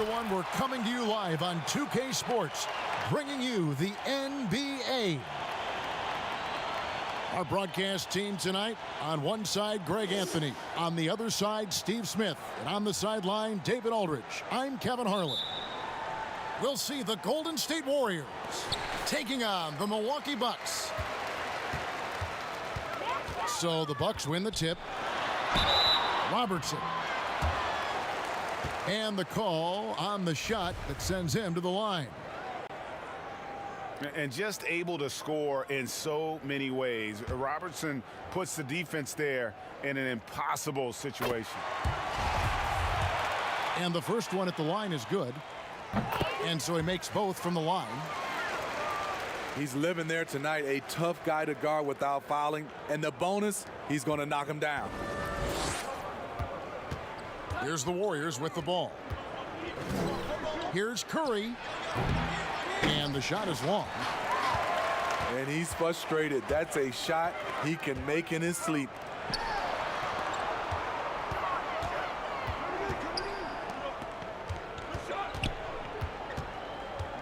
everyone. We're coming to you live on 2K Sports, bringing you the NBA. Our broadcast team tonight, on one side, Greg Anthony. On the other side, Steve Smith. And on the sideline, David Aldridge. I'm Kevin Harlan. We'll see the Golden State Warriors taking on the Milwaukee Bucks. So the Bucks win the tip. Robertson. And the call on the shot that sends him to the line. And just able to score in so many ways. Robertson puts the defense there in an impossible situation. And the first one at the line is good. And so he makes both from the line. He's living there tonight, a tough guy to guard without fouling. And the bonus, he's going to knock him down. Here's the Warriors with the ball. Here's Curry. And the shot is long. And he's frustrated. That's a shot he can make in his sleep.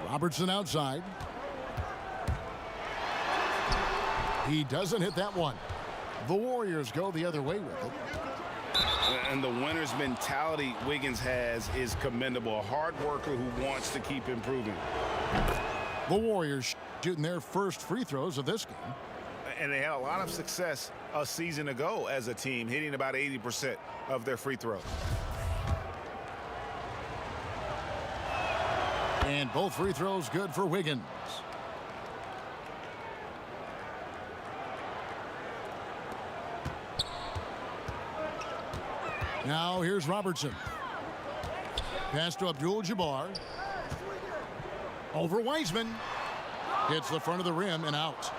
Robertson outside. He doesn't hit that one. The Warriors go the other way with it. And the winner's mentality Wiggins has is commendable. A hard worker who wants to keep improving. The Warriors shooting their first free throws of this game. And they had a lot of success a season ago as a team, hitting about 80% of their free throws. And both free throws good for Wiggins. Now here's Robertson. Pass to Abdul-Jabbar. Over Wiseman. Hits the front of the rim and out.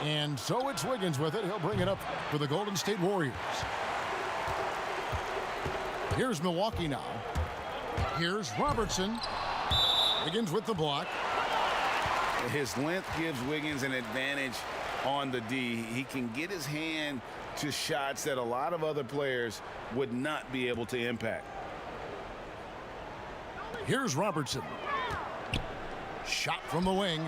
And so it's Wiggins with it. He'll bring it up for the Golden State Warriors. Here's Milwaukee now. Here's Robertson. Wiggins with the block. His length gives Wiggins an advantage on the D. He can get his hand to shots that a lot of other players would not be able to impact. Here's Robertson. Shot from the wing.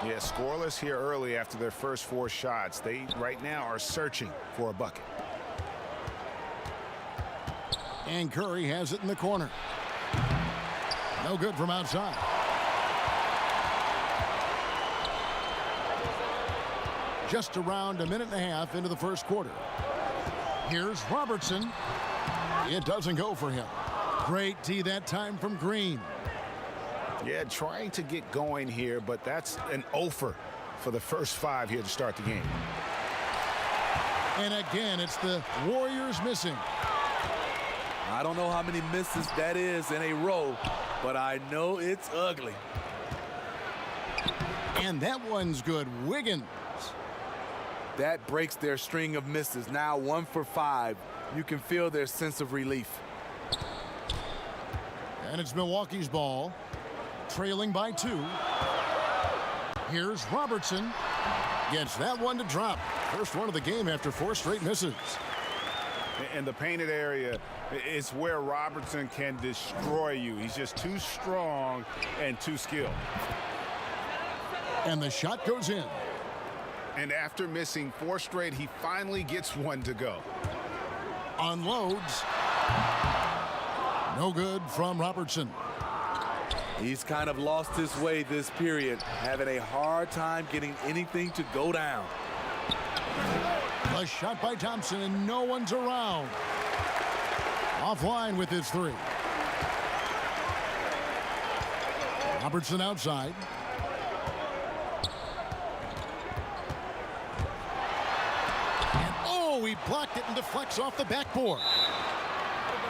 Yeah, scoreless here early after their first 4 shots. They right now are searching for a bucket. And Curry has it in the corner. No good from outside. Just around a minute and a half into the first quarter. Here's Robertson. It doesn't go for him. Great D that time from Green. Yeah, trying to get going here, but that's an offer for the first 5 here to start the game. And again, it's the Warriors missing. I don't know how many misses that is in a row, but I know it's ugly. And that one's good. Wiggins. That breaks their string of misses. Now 1 for 5. You can feel their sense of relief. And it's Milwaukee's ball. Trailing by 2. Here's Robertson. Gets that one to drop. First one of the game after 4 straight misses. In the painted area, it's where Robertson can destroy you. He's just too strong and too skilled. And the shot goes in. And after missing 4 straight, he finally gets one to go. Unloads. No good from Robertson. He's kind of lost his way this period, having a hard time getting anything to go down. A shot by Thompson, and no one's around. Offline with his 3. Robertson outside. And oh, he blocked it and deflects off the backboard.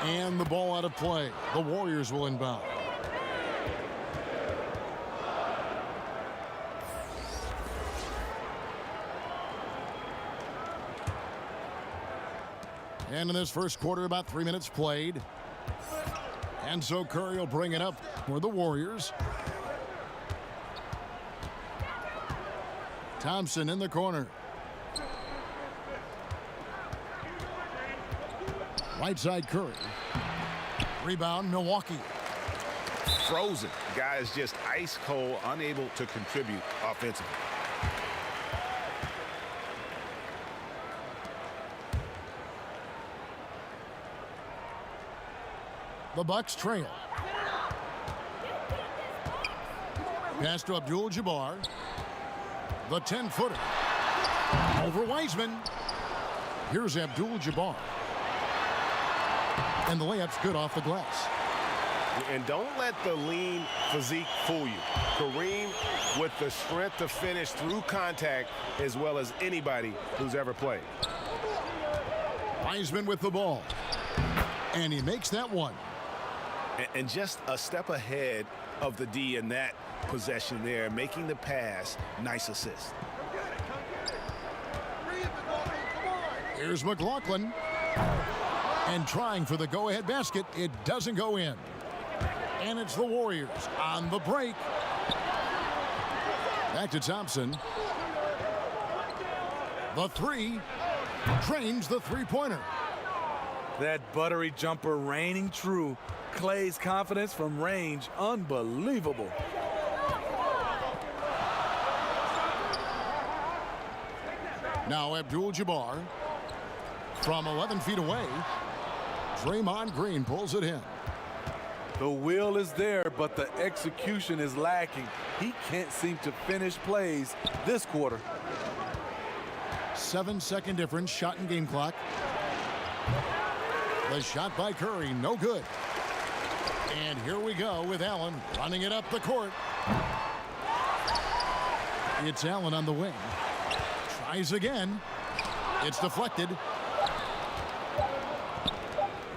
And the ball out of play. The Warriors will inbound. And in this first quarter, about 3 minutes played. And so Curry will bring it up for the Warriors. Thompson in the corner. Right side Curry. Rebound, Milwaukee. Frozen. Guy is just ice cold, unable to contribute offensively. The Bucks trail. Pass to Abdul-Jabbar. The 10-footer. Over Wiseman. Here's Abdul-Jabbar. And the layup's good off the glass. And don't let the lean physique fool you. Kareem with the strength to finish through contact as well as anybody who's ever played. Wiseman with the ball. And he makes that one. And just a step ahead of the D in that possession there, making the pass. Nice assist. Here's McLaughlin. And trying for the go-ahead basket. It doesn't go in. And it's the Warriors on the break. Back to Thompson. The three. Drains the three-pointer. That buttery jumper reigning true. Clay's confidence from range, unbelievable. Now Abdul-Jabbar from 11 feet away. Draymond Green pulls it in. The will is there, but the execution is lacking. He can't seem to finish plays this quarter. 7-second difference, shot and game clock. The shot by Curry, no good. And here we go with Allen running it up the court. It's Allen on the wing. Tries again. It's deflected.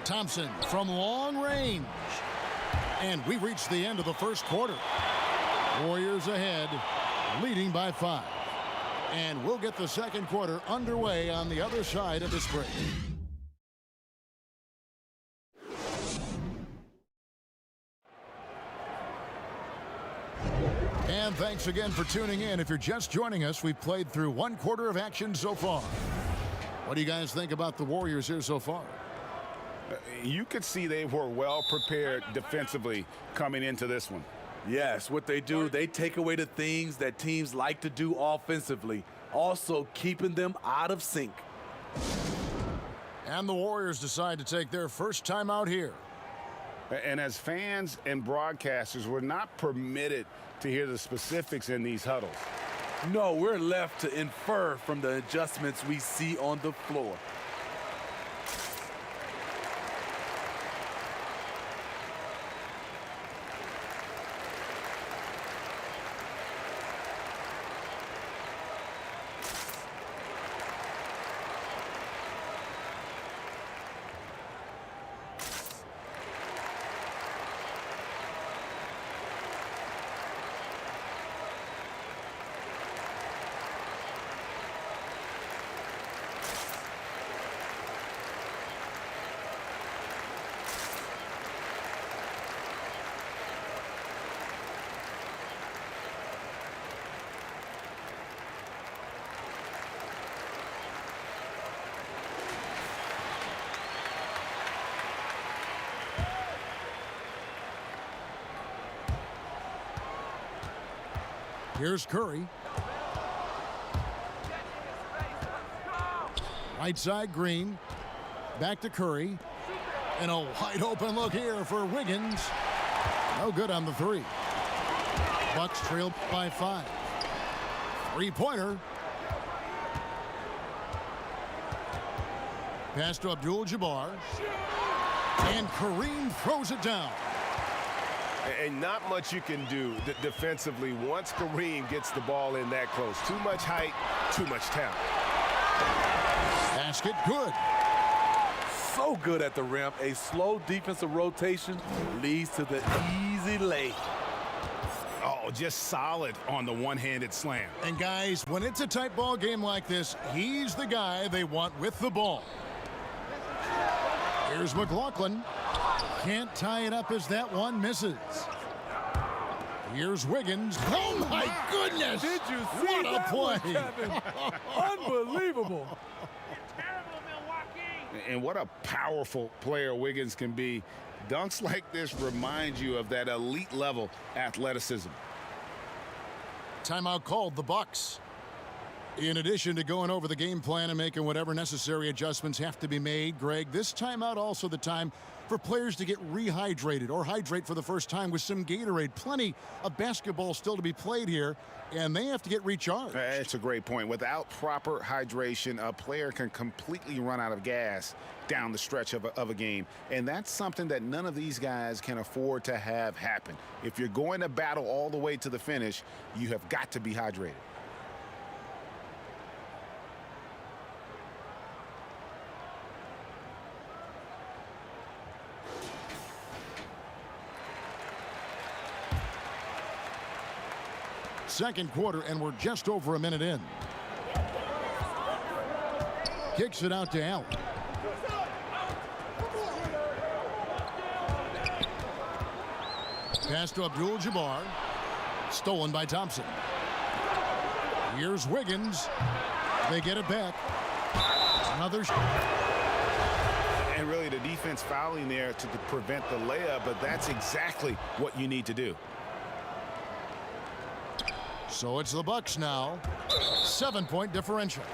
Thompson from long range. And we reach the end of the first quarter. Warriors ahead, leading by 5. And we'll get the second quarter underway on the other side of this break. And thanks again for tuning in. If you're just joining us, we've played through one quarter of action so far. What do you guys think about the Warriors here so far? You could see they were well prepared defensively coming into this one. Yes, what they do, they take away the things that teams like to do offensively, also keeping them out of sync. And the Warriors decide to take their first time out here. And as fans and broadcasters, we're not permitted to hear the specifics in these huddles. No, we're left to infer from the adjustments we see on the floor. Here's Curry. Right side, Green. Back to Curry. And a wide open look here for Wiggins. No good on the three. Bucks trail by 5. Three-pointer. Pass to Abdul-Jabbar. And Kareem throws it down. And not much you can do defensively once Kareem gets the ball in that close. Too much height, too much talent. Basket good. So good at the rim. A slow defensive rotation leads to the easy lay. Oh, just solid on the one-handed slam. And guys, when it's a tight ball game like this, he's the guy they want with the ball. Here's McLaughlin. Can't tie it up as that one misses. Here's Wiggins. Oh, my goodness. Did you see what a that play? one, Kevin? Unbelievable. And what a powerful player Wiggins can be. Dunks like this remind you of that elite level athleticism. Timeout called, the Bucks. In addition to going over the game plan and making whatever necessary adjustments have to be made, Greg, this timeout also the time for players to get rehydrated or hydrate for the first time with some Gatorade. Plenty of basketball still to be played here, and they have to get recharged. That's a great point. Without proper hydration, a player can completely run out of gas down the stretch of a game. And that's something that none of these guys can afford to have happen. If you're going to battle all the way to the finish, you have got to be hydrated. Second quarter, and we're just over a minute in. Kicks it out to Allen. Pass to Abdul-Jabbar. Stolen by Thompson. Here's Wiggins. They get it back. Another shot. And really the defense fouling there to prevent the layup, but that's exactly what you need to do. So it's the Bucks now. 7-point differential.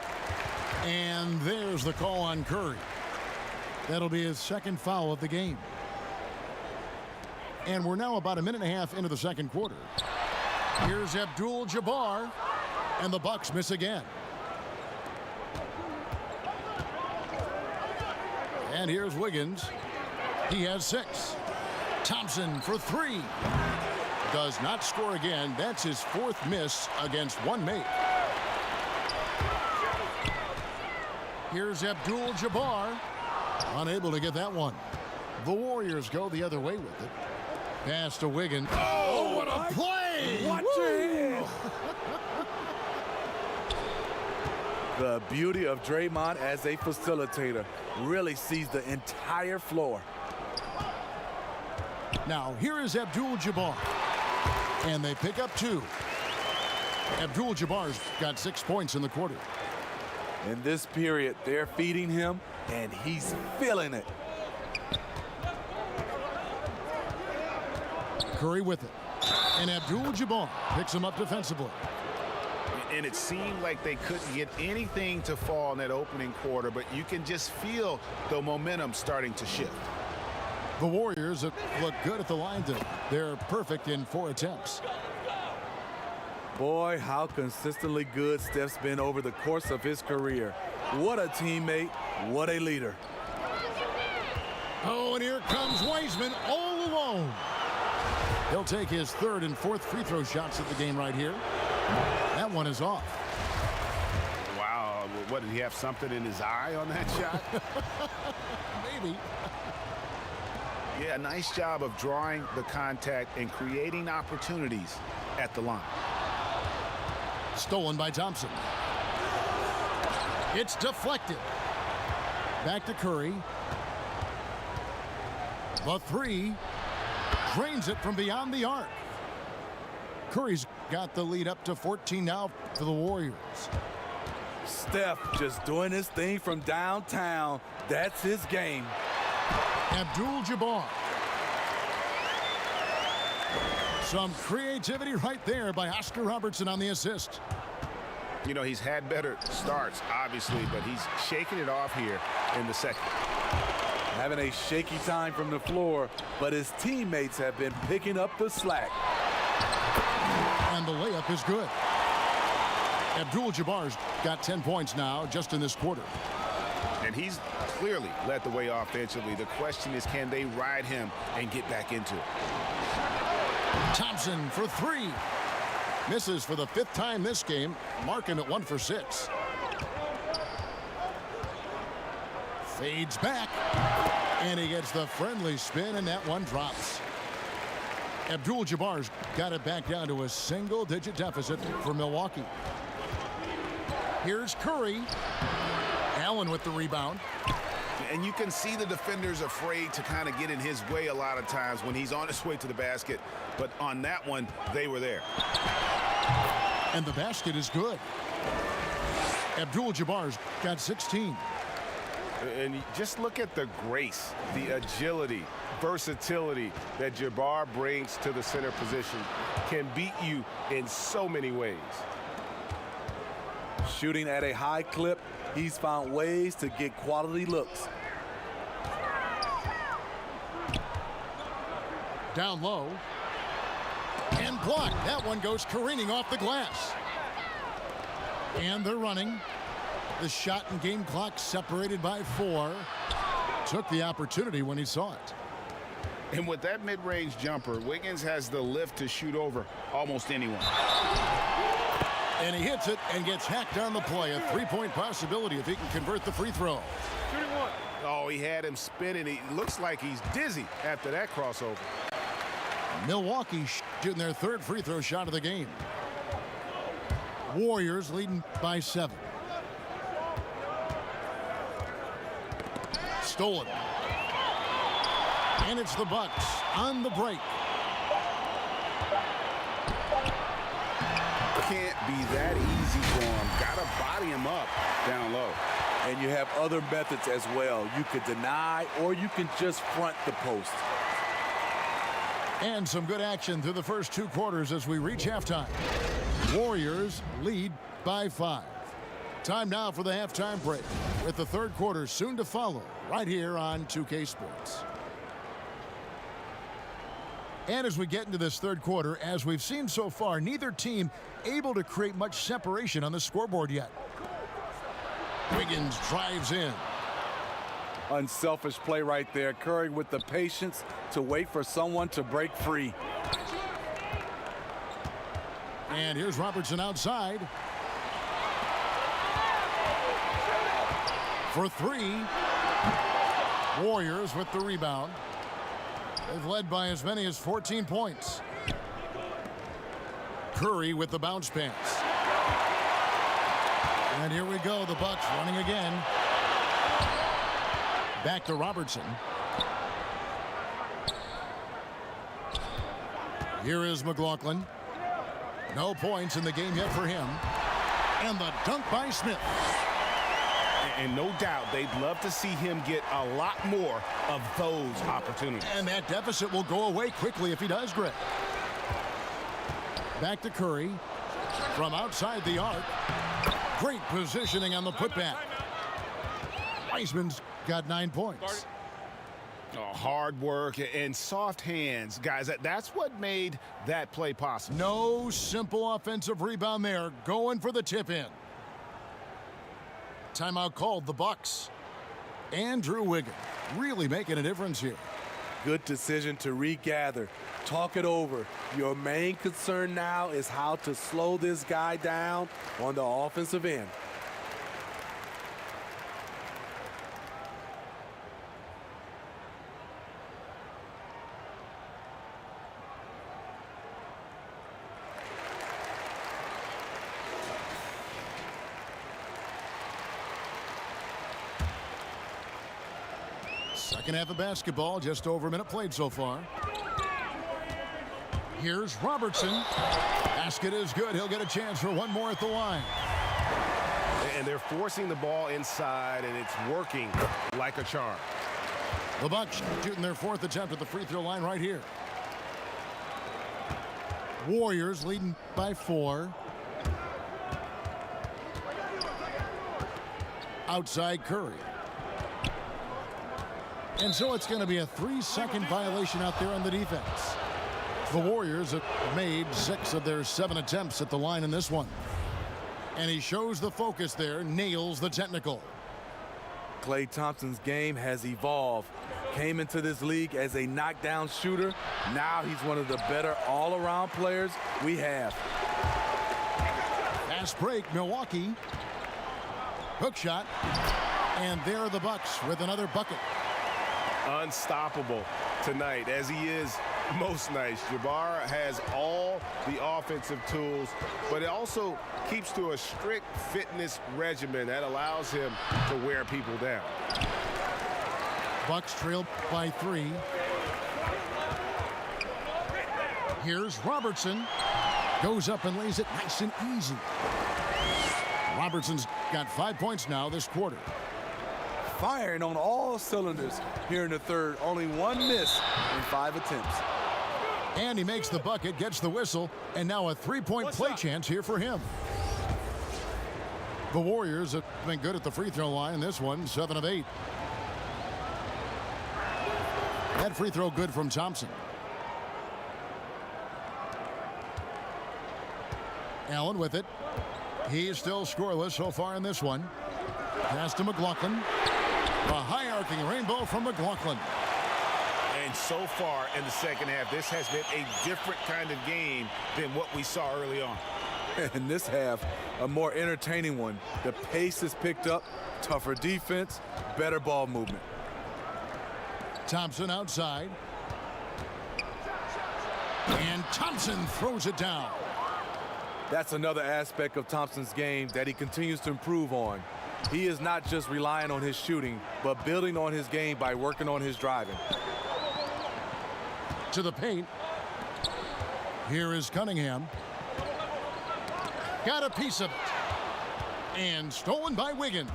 And there's the call on Curry. That'll be his second foul of the game. And we're now about a minute and a half into the second quarter. Here's Abdul-Jabbar. And the Bucks miss again. And here's Wiggins. He has 6. Thompson for 3. Does not score again. That's his 4th miss against one make. Here's Abdul-Jabbar. Unable to get that one. The Warriors go the other way with it. Pass to Wiggins. Oh, what a play! Watch your head. The beauty of Draymond as a facilitator really sees the entire floor. Now, here is Abdul-Jabbar. And they pick up 2. Abdul-Jabbar's got 6 points in the quarter. In this period, they're feeding him, and he's feeling it. Curry with it. And Abdul-Jabbar picks him up defensively. And it seemed like they couldn't get anything to fall in that opening quarter, but you can just feel the momentum starting to shift. The Warriors look good at the line tonight. They're perfect in 4 attempts. Boy, how consistently good Steph's been over the course of his career. What a teammate, what a leader. Oh, and here comes Wiseman all alone. He'll take his 3rd and 4th free throw shots at the game right here. That one is off. Wow, what, did he have something in his eye on that shot? Maybe. Yeah, nice job of drawing the contact and creating opportunities at the line. Stolen by Thompson. It's deflected. Back to Curry. The 3. Drains it from beyond the arc. Curry's got the lead up to 14 now for the Warriors. Steph just doing his thing from downtown. That's his game. Abdul-Jabbar. Some creativity right there by Oscar Robertson on the assist. You know, he's had better starts, obviously, but he's shaking it off here in the second. Having a shaky time from the floor, but his teammates have been picking up the slack. And the layup is good. Abdul-Jabbar's got 10 points now just in this quarter. And he's clearly led the way offensively. The question is, can they ride him and get back into it? Thompson for 3. Misses for the 5th time this game, marking it 1 for 6. Fades back, and he gets the friendly spin, and that one drops. Abdul-Jabbar's got it back down to a single-digit deficit for Milwaukee. Here's Curry. Allen with the rebound. And you can see the defenders afraid to kind of get in his way a lot of times when he's on his way to the basket. But on that one, they were there. And the basket is good. Abdul-Jabbar's got 16. And just look at the grace, the agility, versatility that Jabbar brings to the center position. Can beat you in so many ways. Shooting at a high clip, he's found ways to get quality looks. Down low. And blocked. That one goes careening off the glass. And they're running. The shot and game clock separated by 4. Took the opportunity when he saw it. And with that mid-range jumper, Wiggins has the lift to shoot over almost anyone. And he hits it and gets hacked on the play. A three-point possibility if he can convert the free throw. Oh, he had him spinning. He looks like he's dizzy after that crossover. Milwaukee shooting their third free throw shot of the game. Warriors leading by 7. Stolen. And it's the Bucks on the break. Can't be that easy for him. Gotta body him up down low. And you have other methods as well. You could deny or you can just front the post. And some good action through the first 2 quarters as we reach halftime. Warriors lead by 5. Time now for the halftime break, with the third quarter soon to follow right here on 2K Sports. And as we get into this third quarter, as we've seen so far, neither team able to create much separation on the scoreboard yet. Wiggins drives in. Unselfish play right there. Curry with the patience to wait for someone to break free. And here's Robertson outside. For 3. Warriors with the rebound. They've led by as many as 14 points. Curry with the bounce pass. And here we go. The Bucks running again. Back to Robertson. Here is McLaughlin. No points in the game yet for him. And the dunk by Smith. And no doubt they'd love to see him get a lot more of those opportunities. And that deficit will go away quickly if he does, Greg. Back to Curry. From outside the arc. Great positioning on the putback. Wiseman's got 9 points. Oh, hard work and soft hands. Guys, that's what made that play possible. No simple offensive rebound there. Going for the tip in. Timeout called, the Bucks. Andrew Wiggins really making a difference here. Good decision to regather. Talk it over. Your main concern now is how to slow this guy down on the offensive end. Second half of basketball, just over a minute played so far. Here's Robertson. Basket is good. He'll get a chance for one more at the line. And they're forcing the ball inside, and it's working like a charm. The Bucks shooting their 4th attempt at the free throw line right here. Warriors leading by 4. Outside Curry. And so it's going to be a 3-second violation out there on the defense. The Warriors have made 6 of their 7 attempts at the line in this one. And he shows the focus there, nails the technical. Klay Thompson's game has evolved. Came into this league as a knockdown shooter. Now he's one of the better all-around players we have. Fast break, Milwaukee. Hook shot. And there are the Bucks with another bucket. Unstoppable tonight, as he is most nights. Jabbar has all the offensive tools, but it also keeps to a strict fitness regimen that allows him to wear people down. Bucks trail by 3. Here's Robertson. Goes up and lays it nice and easy. Robertson's got 5 points now this quarter. firing on all cylinders here in the third. Only one miss in 5 attempts. And he makes the bucket, gets the whistle, and now a three-point play chance here for him. The Warriors have been good at the free throw line. This one, 7 of 8. That free throw good from Thompson. Allen with it. He's still scoreless so far in this one. Pass to McLaughlin. A high-arcing rainbow from McLaughlin. And so far in the second half, this has been a different kind of game than what we saw early on. In this half, a more entertaining one. The pace is picked up, tougher defense, better ball movement. Thompson outside. And Thompson throws it down. That's another aspect of Thompson's game that he continues to improve on. He is not just relying on his shooting, but building on his game by working on his driving. To the paint. Here is Cunningham. Got a piece of it. And stolen by Wiggins.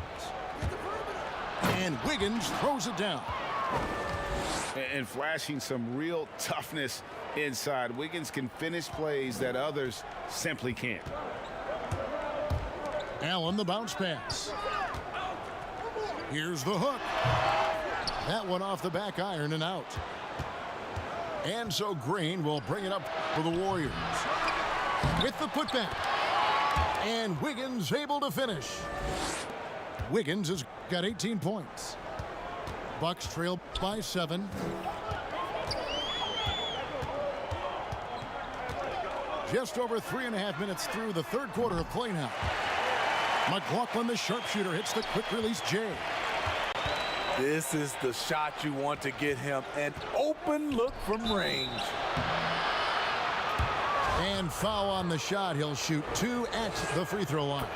And Wiggins throws it down. And flashing some real toughness inside. Wiggins can finish plays that others simply can't. Allen, the bounce pass. Here's the hook. That one off the back iron and out. And so Green will bring it up for the Warriors. With the putback. And Wiggins able to finish. Wiggins has got 18 points. Bucks trail by 7. Just over 3.5 minutes through the third quarter of play now. McLaughlin, the sharpshooter, hits the quick release J. This is the shot you want to get him. An open look from range. And foul on the shot. He'll shoot 2 at the free throw line.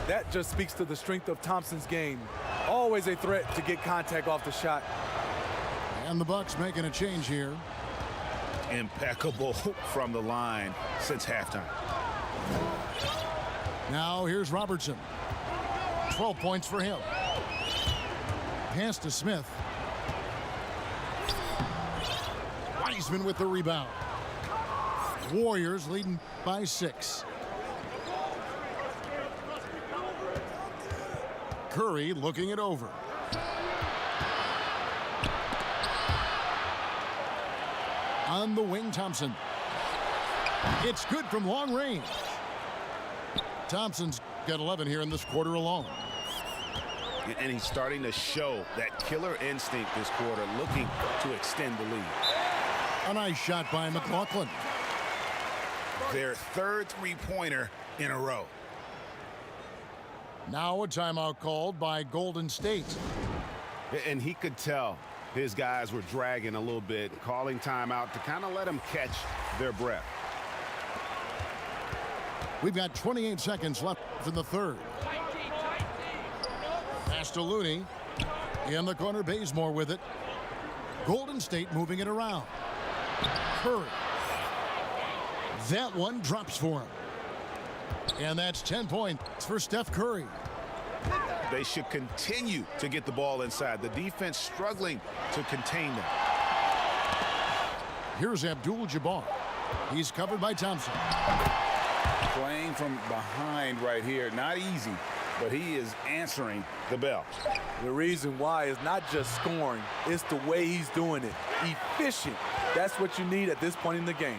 That just speaks to the strength of Thompson's game. Always a threat to get contact off the shot. And the Bucks making a change here. Impeccable from the line since halftime. Now here's Robertson. 12 points for him. Pass to Smith. Wiseman with the rebound. Warriors leading by 6. Curry looking it over. On the wing, Thompson. It's good from long range. Thompson's got 11 here in this quarter alone. And he's starting to show that killer instinct this quarter, looking to extend the lead. A nice shot by McLaughlin. Their third three-pointer in a row. Now a timeout called by Golden State. And he could tell his guys were dragging a little bit, calling timeout to kind of let them catch their breath. We've got 28 seconds left in the third. Pass to Looney. In the corner, Bazemore with it. Golden State moving it around. Curry. That one drops for him. And that's 10 points for Steph Curry. They should continue to get the ball inside. The defense struggling to contain them. Here's Abdul-Jabbar. He's covered by Thompson. Playing from behind right here. Not easy, but he is answering the bell. The reason why is not just scoring, it's the way he's doing it. Efficient. That's what you need at this point in the game.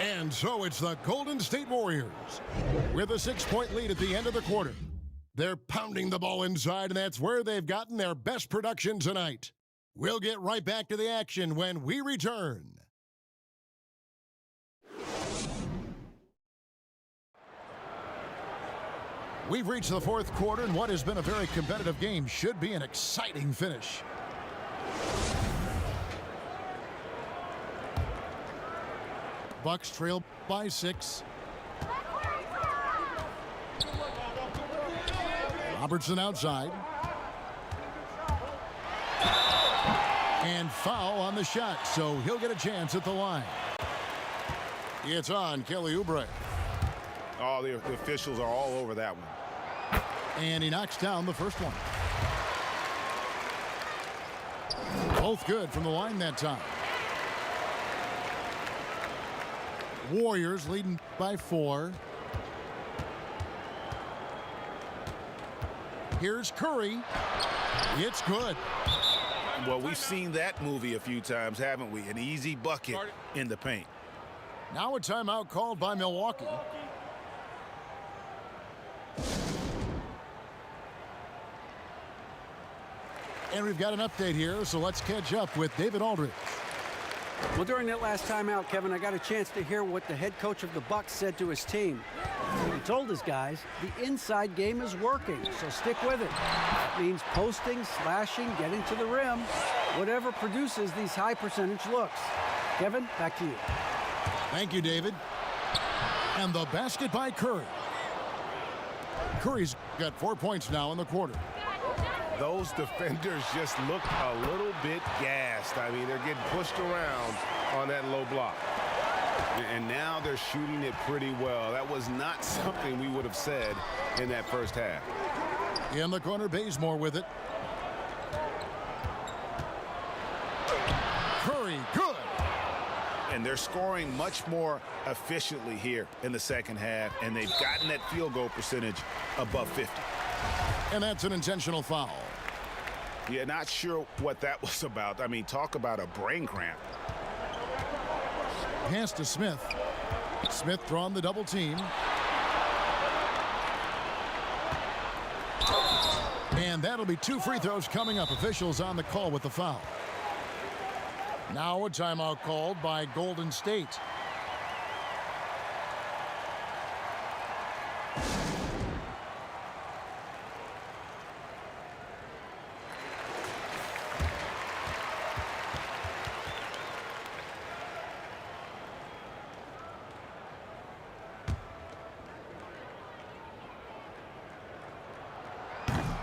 And so it's the Golden State Warriors with a 6-point lead at the end of the quarter. They're pounding the ball inside, and that's where they've gotten their best production tonight. We'll get right back to the action when we return. We've reached the fourth quarter, and what has been a very competitive game should be an exciting finish. Bucks trail by 6. Robertson outside. And foul on the shot, so he'll get a chance at the line. It's on Kelly Oubre. Oh, the officials are all over that one. And he knocks down the first one. Both good from the line that time. Warriors leading by 4. Here's Curry. It's good. Well, we've seen that movie a few times, haven't we? An easy bucket in the paint. Now a timeout called by Milwaukee. And we've got an update here, so let's catch up with David Aldridge. Well, during that last timeout, Kevin, I got a chance to hear what the head coach of the Bucks said to his team. He told his guys the inside game is working, so stick with it. That means posting, slashing, getting to the rim, whatever produces these high percentage looks. Kevin, back to you. Thank you, David. And the basket by Curry. Curry's got 4 points now in the quarter. Those defenders just look a little bit gassed. I mean, they're getting pushed around on that low block. And now they're shooting it pretty well. That was not something we would have said in that first half. In the corner, Bazemore with it. Curry, good. And they're scoring much more efficiently here in the second half, and they've gotten that field goal percentage above 50. And that's an intentional foul. Yeah, not sure what that was about. I mean, talk about a brain cramp. Pass to Smith. Smith drawing the double team. And that'll be 2 free throws coming up. Officials on the call with the foul. Now a timeout called by Golden State.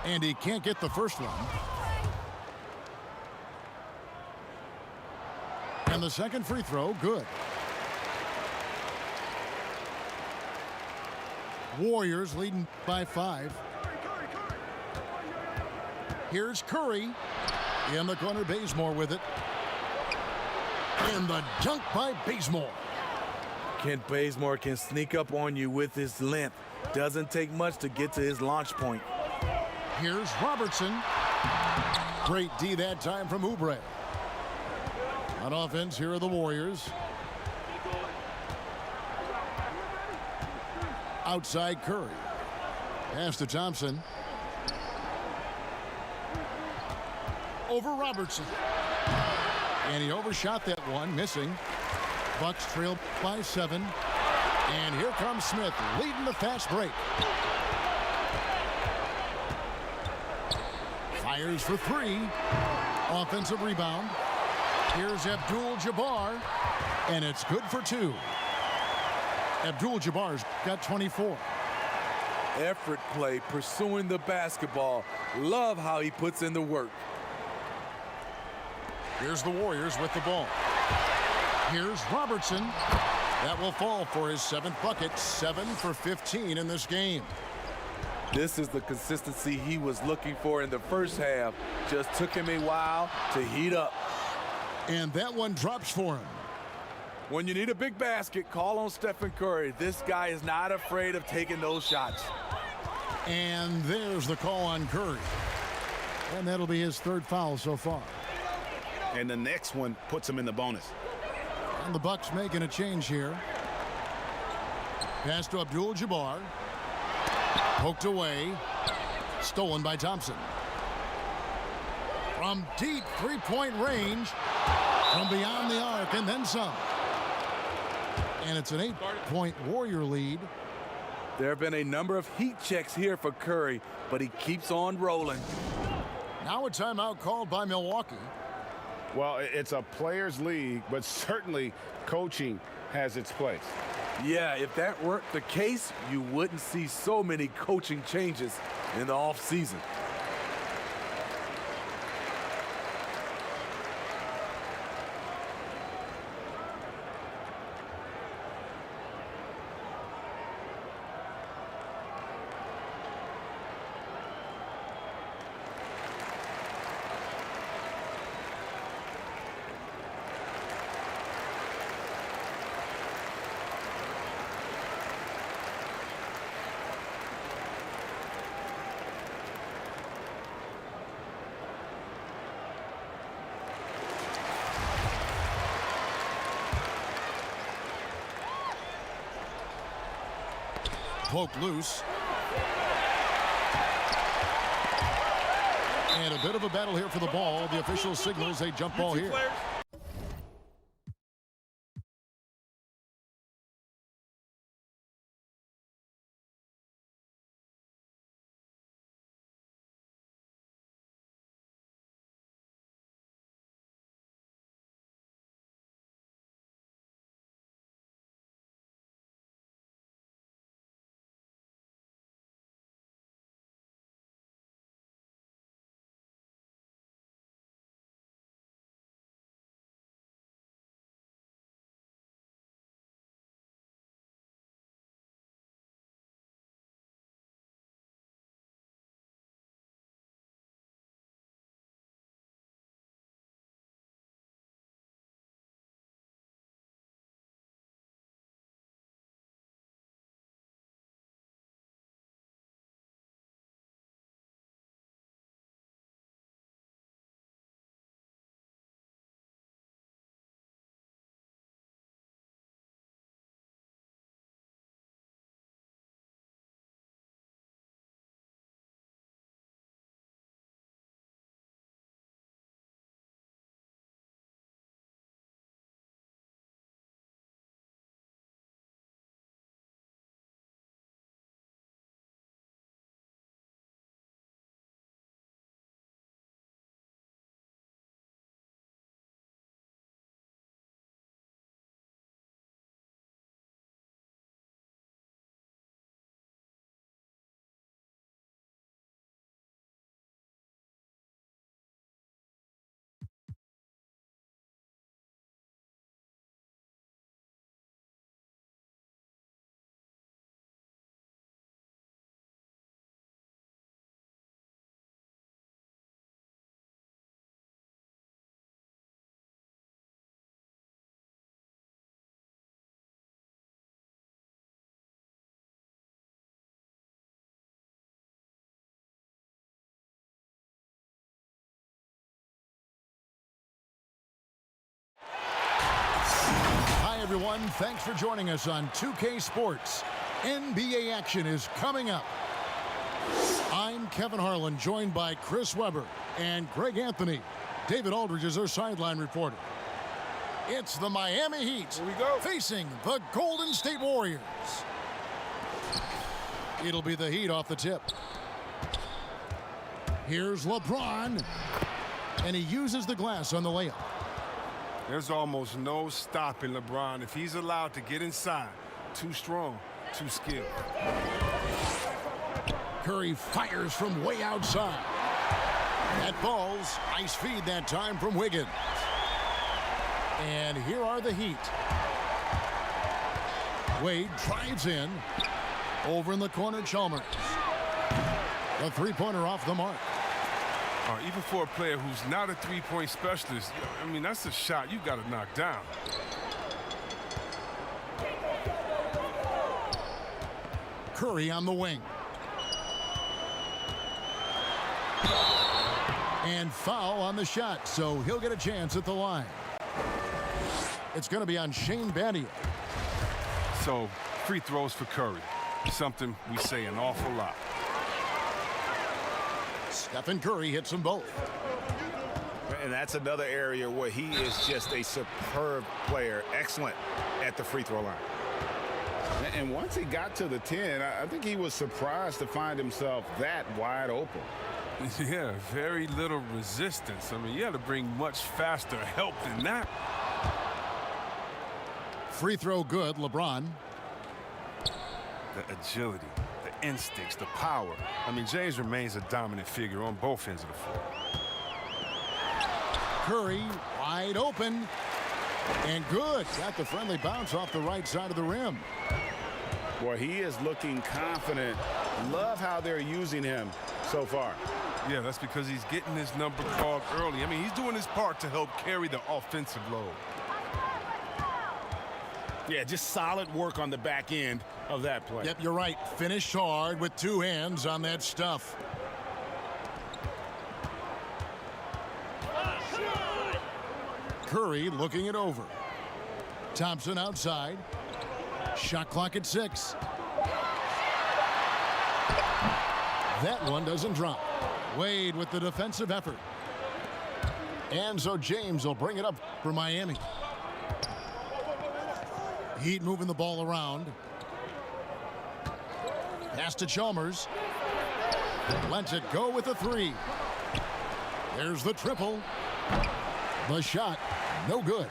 And he can't get the first one. And the second free throw, good. Warriors leading by 5. Here's Curry. In the corner, Bazemore with it. And the dunk by Bazemore. Kent Bazemore can sneak up on you with his length. Doesn't take much to get to his launch point. Here's Robertson. Great D that time from Oubre. On offense, here are the Warriors. Outside Curry. Pass to Thompson. Over Robertson. And he overshot that one, missing. Bucks trail by 7. And here comes Smith leading the fast break. Fires for 3. Offensive rebound. Here's Abdul-Jabbar. And it's good for 2. Abdul-Jabbar's got 24. Effort play, pursuing the basketball. Love how he puts in the work. Here's the Warriors with the ball. Here's Robertson. That will fall for his 7th bucket. 7 for 15 in this game. This is the consistency he was looking for in the first half. Just took him a while to heat up. And that one drops for him. When you need a big basket, call on Stephen Curry. This guy is not afraid of taking those shots. And there's the call on Curry. And that'll be his 3rd foul so far. And the next one puts him in the bonus. And the Bucks making a change here. Pass to Abdul-Jabbar. Poked away. Stolen by Thompson. From deep 3-point range. From beyond the arc and then some. And it's an 8-point Warrior lead. There have been a number of heat checks here for Curry, but he keeps on rolling. Now a timeout called by Milwaukee. Well, it's a players' league, but certainly coaching has its place. Yeah, if that weren't the case, you wouldn't see so many coaching changes in the offseason. Poked loose. And a bit of a battle here for the ball. The official signals a jump ball here. Everyone, thanks for joining us on 2K Sports. NBA action is coming up. I'm Kevin Harlan, joined by Chris Webber and Greg Anthony. David Aldridge is our sideline reporter. It's the Miami Heat. Here we go. Facing the Golden State Warriors. It'll be the Heat off the tip. Here's LeBron. And he uses the glass on the layup. There's almost no stopping LeBron if he's allowed to get inside. Too strong, too skilled. Curry fires from way outside. That falls. Nice feed that time from Wiggins. And here are the Heat. Wade drives in. Over in the corner, Chalmers. The three-pointer off the mark. Even for a player who's not a three-point specialist, I mean, that's a shot you got to knock down. Curry on the wing. And foul on the shot, so he'll get a chance at the line. It's going to be on Shane Battier. So, free throws for Curry. Something we say an awful lot. Stephen Curry hits them both. And that's another area where he is just a superb player. Excellent at the free throw line. And once he got to the 10, I think he was surprised to find himself that wide open. Yeah, very little resistance. I mean, you had to bring much faster help than that. Free throw good, LeBron. The agility, the instincts, the power. I mean, James remains a dominant figure on both ends of the floor. Curry wide open. And good. Got the friendly bounce off the right side of the rim. Boy, he is looking confident. Love how they're using him so far. Yeah, that's because he's getting his number called early. I mean, he's doing his part to help carry the offensive load. Yeah, just solid work on the back end of that play. Yep, you're right. Finished hard with two hands on that stuff. Curry looking it over. Thompson outside. Shot clock at 6. That one doesn't drop. Wade with the defensive effort. And so James will bring it up for Miami. Heat moving the ball around. Pass to Chalmers. Lets it go with a three. There's the triple. The shot, no good.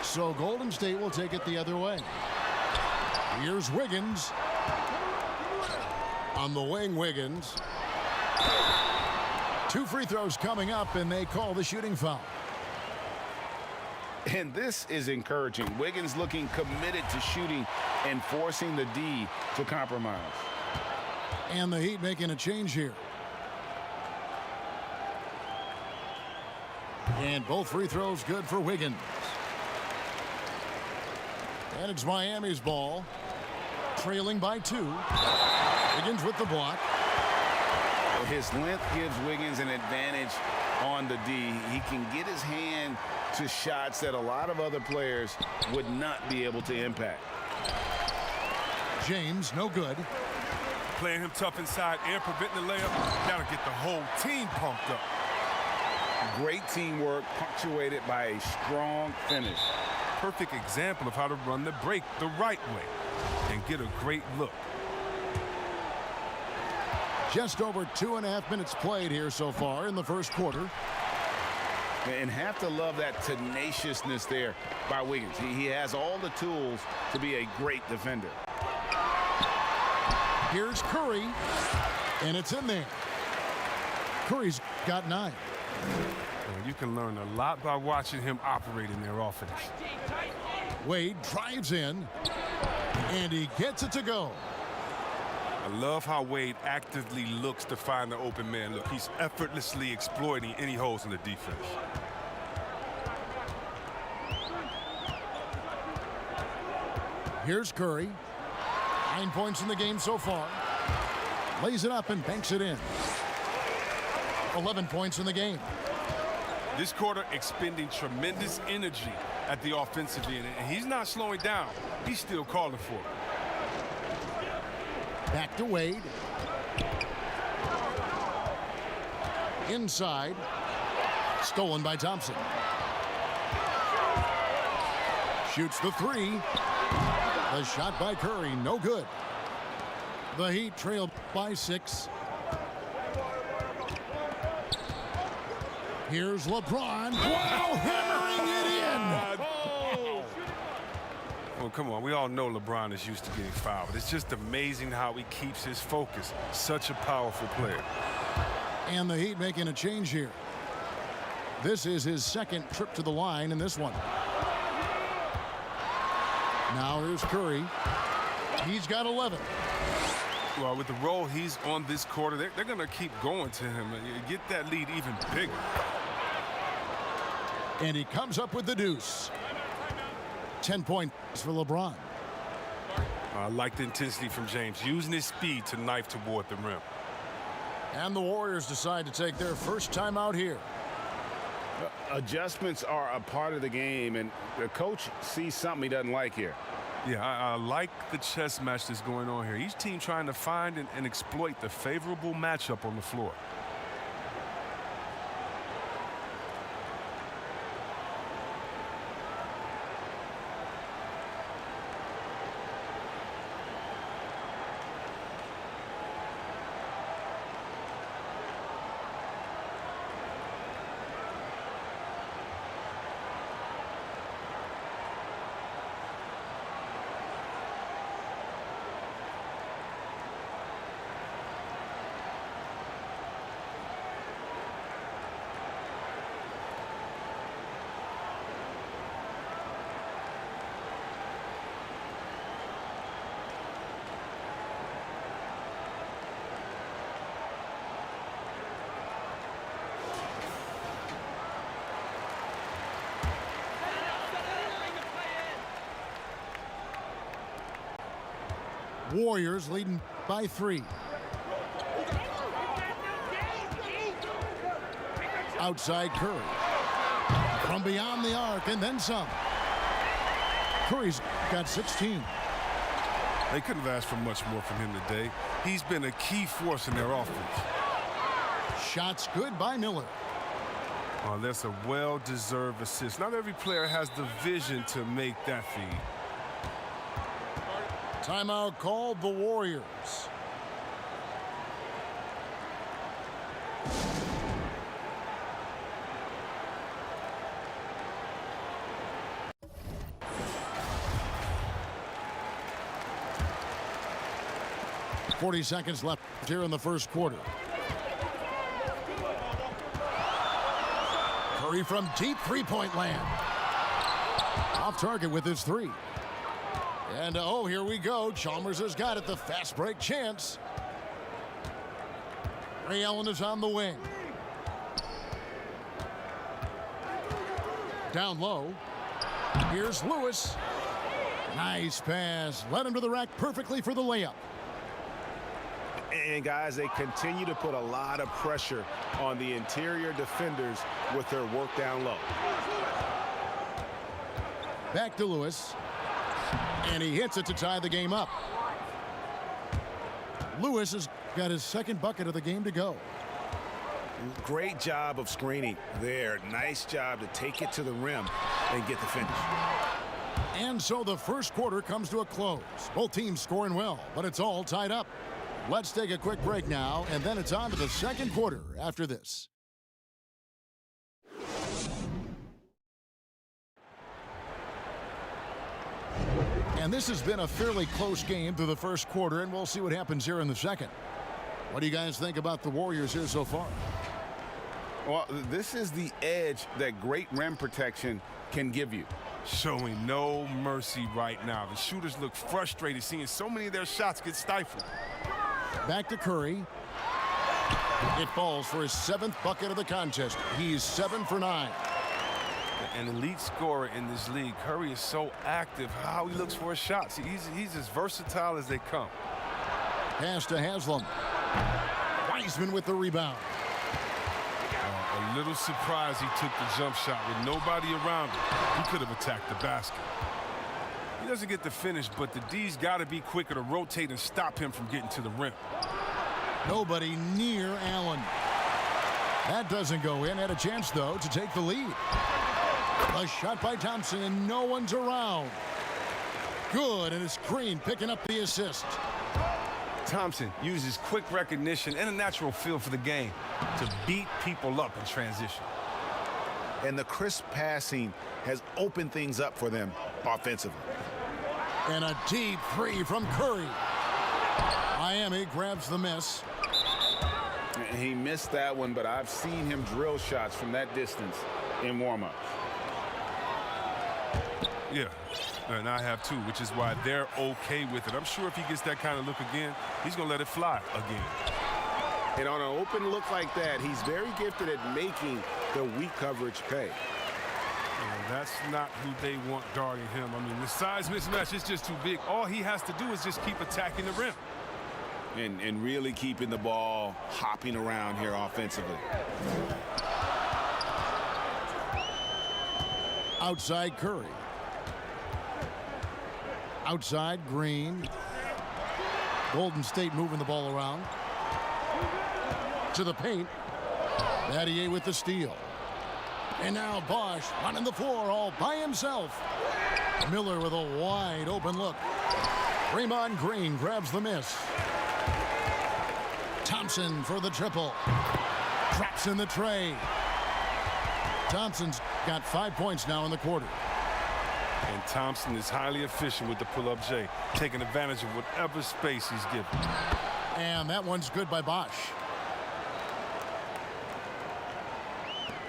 So Golden State will take it the other way. Here's Wiggins. On the wing, Wiggins. 2 free throws coming up, and they call the shooting foul. And this is encouraging. Wiggins looking committed to shooting and forcing the D to compromise. And the Heat making a change here. And both free throws good for Wiggins. And it's Miami's ball. Trailing by 2. Wiggins with the block. His length gives Wiggins an advantage on the D. He can get his hand to shots that a lot of other players would not be able to impact. James, no good. Playing him tough inside and preventing the layup. That'll get the whole team pumped up. Great teamwork punctuated by a strong finish. Perfect example of how to run the break the right way and get a great look. Just over 2.5 minutes played here so far in the first quarter. And have to love that tenaciousness there by Wiggins. He has all the tools to be a great defender. Here's Curry, and it's in there. Curry's got 9. And you can learn a lot by watching him operate in their offense. Wade drives in, and he gets it to go. I love how Wade actively looks to find the open man. Look, he's effortlessly exploiting any holes in the defense. Here's Curry. 9 points in the game so far. Lays it up and banks it in. 11 points in the game. This quarter expending tremendous energy at the offensive end, and he's not slowing down. He's still calling for it. Back to Wade. Inside. Stolen by Thompson. Shoots the 3. The shot by Curry, no good. The Heat trailed by 6. Here's LeBron. Wow, hammering it in. Well, come on. We all know LeBron is used to getting fouled, but it's just amazing how he keeps his focus. Such a powerful player. And the Heat making a change here. This is his second trip to the line in this one. Now here's Curry. He's got 11. Well, with the role he's on this quarter, they're going to keep going to him and get that lead even bigger. And he comes up with the deuce. 10 points for LeBron. I like the intensity from James, using his speed to knife toward the rim. And the Warriors decide to take their first time out here. Adjustments are a part of the game, and the coach sees something he doesn't like here. Yeah, I like the chess match that's going on here. Each team trying to find and exploit the favorable matchup on the floor. Warriors leading by 3. Outside Curry. From beyond the arc and then some. Curry's got 16. They couldn't have asked for much more from him today. He's been a key force in their offense. Shots good by Miller. Oh, that's a well-deserved assist. Not every player has the vision to make that feed. Timeout called the Warriors. .40 left here in the first quarter. Curry from deep three-point land. Off target with his three. And oh, here we go. Chalmers has got it. The fast break chance. Ray Allen is on the wing. Down low. Here's Lewis. Nice pass. Led him to the rack perfectly for the layup. And guys, they continue to put a lot of pressure on the interior defenders with their work down low. Back to Lewis. And he hits it to tie the game up. Lewis has got his second bucket of the game to go. Great job of screening there. Nice job to take it to the rim and get the finish. And so the first quarter comes to a close. Both teams scoring well, but it's all tied up. Let's take a quick break now, and then it's on to the second quarter after this. And this has been a fairly close game through the first quarter, and we'll see what happens here in the second. What do you guys think about the Warriors here so far? Well, this is the edge that great rim protection can give you. Showing no mercy right now. The shooters look frustrated seeing so many of their shots get stifled. Back to Curry. It falls for his 7th bucket of the contest. He's 7 for 9. An elite scorer in this league. Curry is so active how he looks for his shots. He's as versatile as they come. Pass to Haslam. Wiseman with the rebound. A little surprised he took the jump shot with nobody around him. He could have attacked the basket. He doesn't get the finish, but the D's got to be quicker to rotate and stop him from getting to the rim. Nobody near Allen. That doesn't go in. Had a chance, though, to take the lead. A shot by Thompson, and no one's around. Good, and it's Green picking up the assist. Thompson uses quick recognition and a natural feel for the game to beat people up in transition. And the crisp passing has opened things up for them offensively. And a deep three from Curry. Miami grabs the miss. He missed that one, but I've seen him drill shots from that distance in warm-ups. Yeah, and I have too, which is why they're okay with it. I'm sure if he gets that kind of look again, he's going to let it fly again. And on an open look like that, he's very gifted at making the weak coverage pay. And that's not who they want guarding him. I mean, the size mismatch is just too big. All he has to do is just keep attacking the rim. And really keeping the ball hopping around here offensively. Outside Curry. Outside Green. Golden State moving the ball around. To the paint. Battier with the steal. And now Bosch running the floor all by himself. Miller with a wide open look. Draymond Green grabs the miss. Thompson for the triple. Drops in the tray. Thompson's got 5 points now in the quarter. And Thompson is highly efficient with the pull-up J, taking advantage of whatever space he's given. And that one's good by Bosch.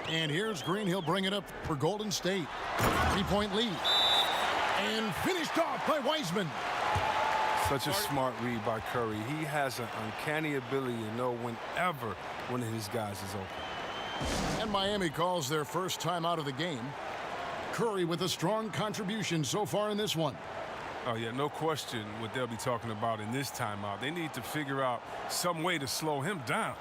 And here's Green. He'll bring it up for Golden State. 3-point lead. And finished off by Wiseman. Such a smart read by Curry. He has an uncanny ability to know whenever one of his guys is open. And Miami calls their first time out of the game. Curry with a strong contribution so far in this one. Oh, yeah, no question what they'll be talking about in this timeout. They need to figure out some way to slow him down.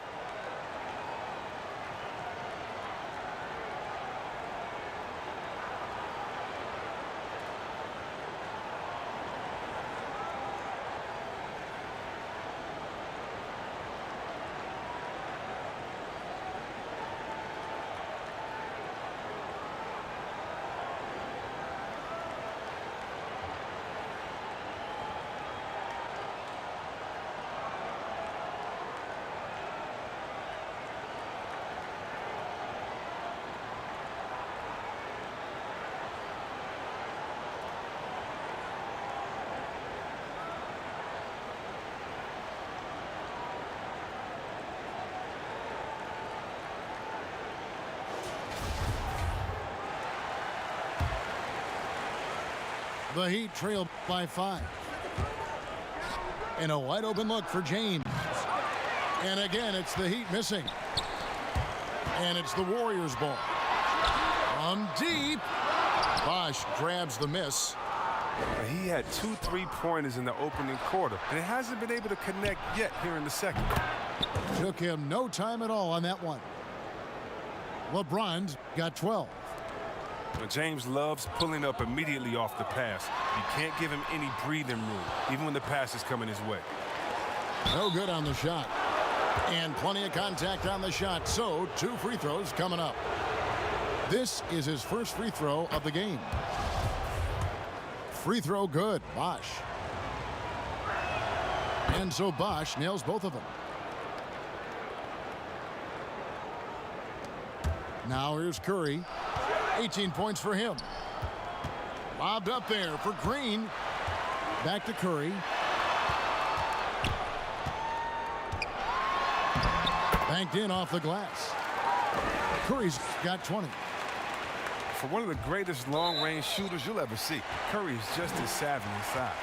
The Heat trail by 5. And a wide open look for James. And again, it's the Heat missing. And it's the Warriors ball. From deep. Bosh grabs the miss. He had 2 3-pointers in the opening quarter, and it hasn't been able to connect yet here in the second. Took him no time at all on that one. LeBron's got 12. James loves pulling up immediately off the pass. You can't give him any breathing room, even when the pass is coming his way. No good on the shot. And plenty of contact on the shot, so 2 free throws coming up. This is his first free throw of the game. Free throw good, Bosh. And so Bosh nails both of them. Now here's Curry. 18 points for him. Lobbed up there for Green. Back to Curry. Banked in off the glass. Curry's got 20. For one of the greatest long-range shooters you'll ever see, Curry is just as savvy inside.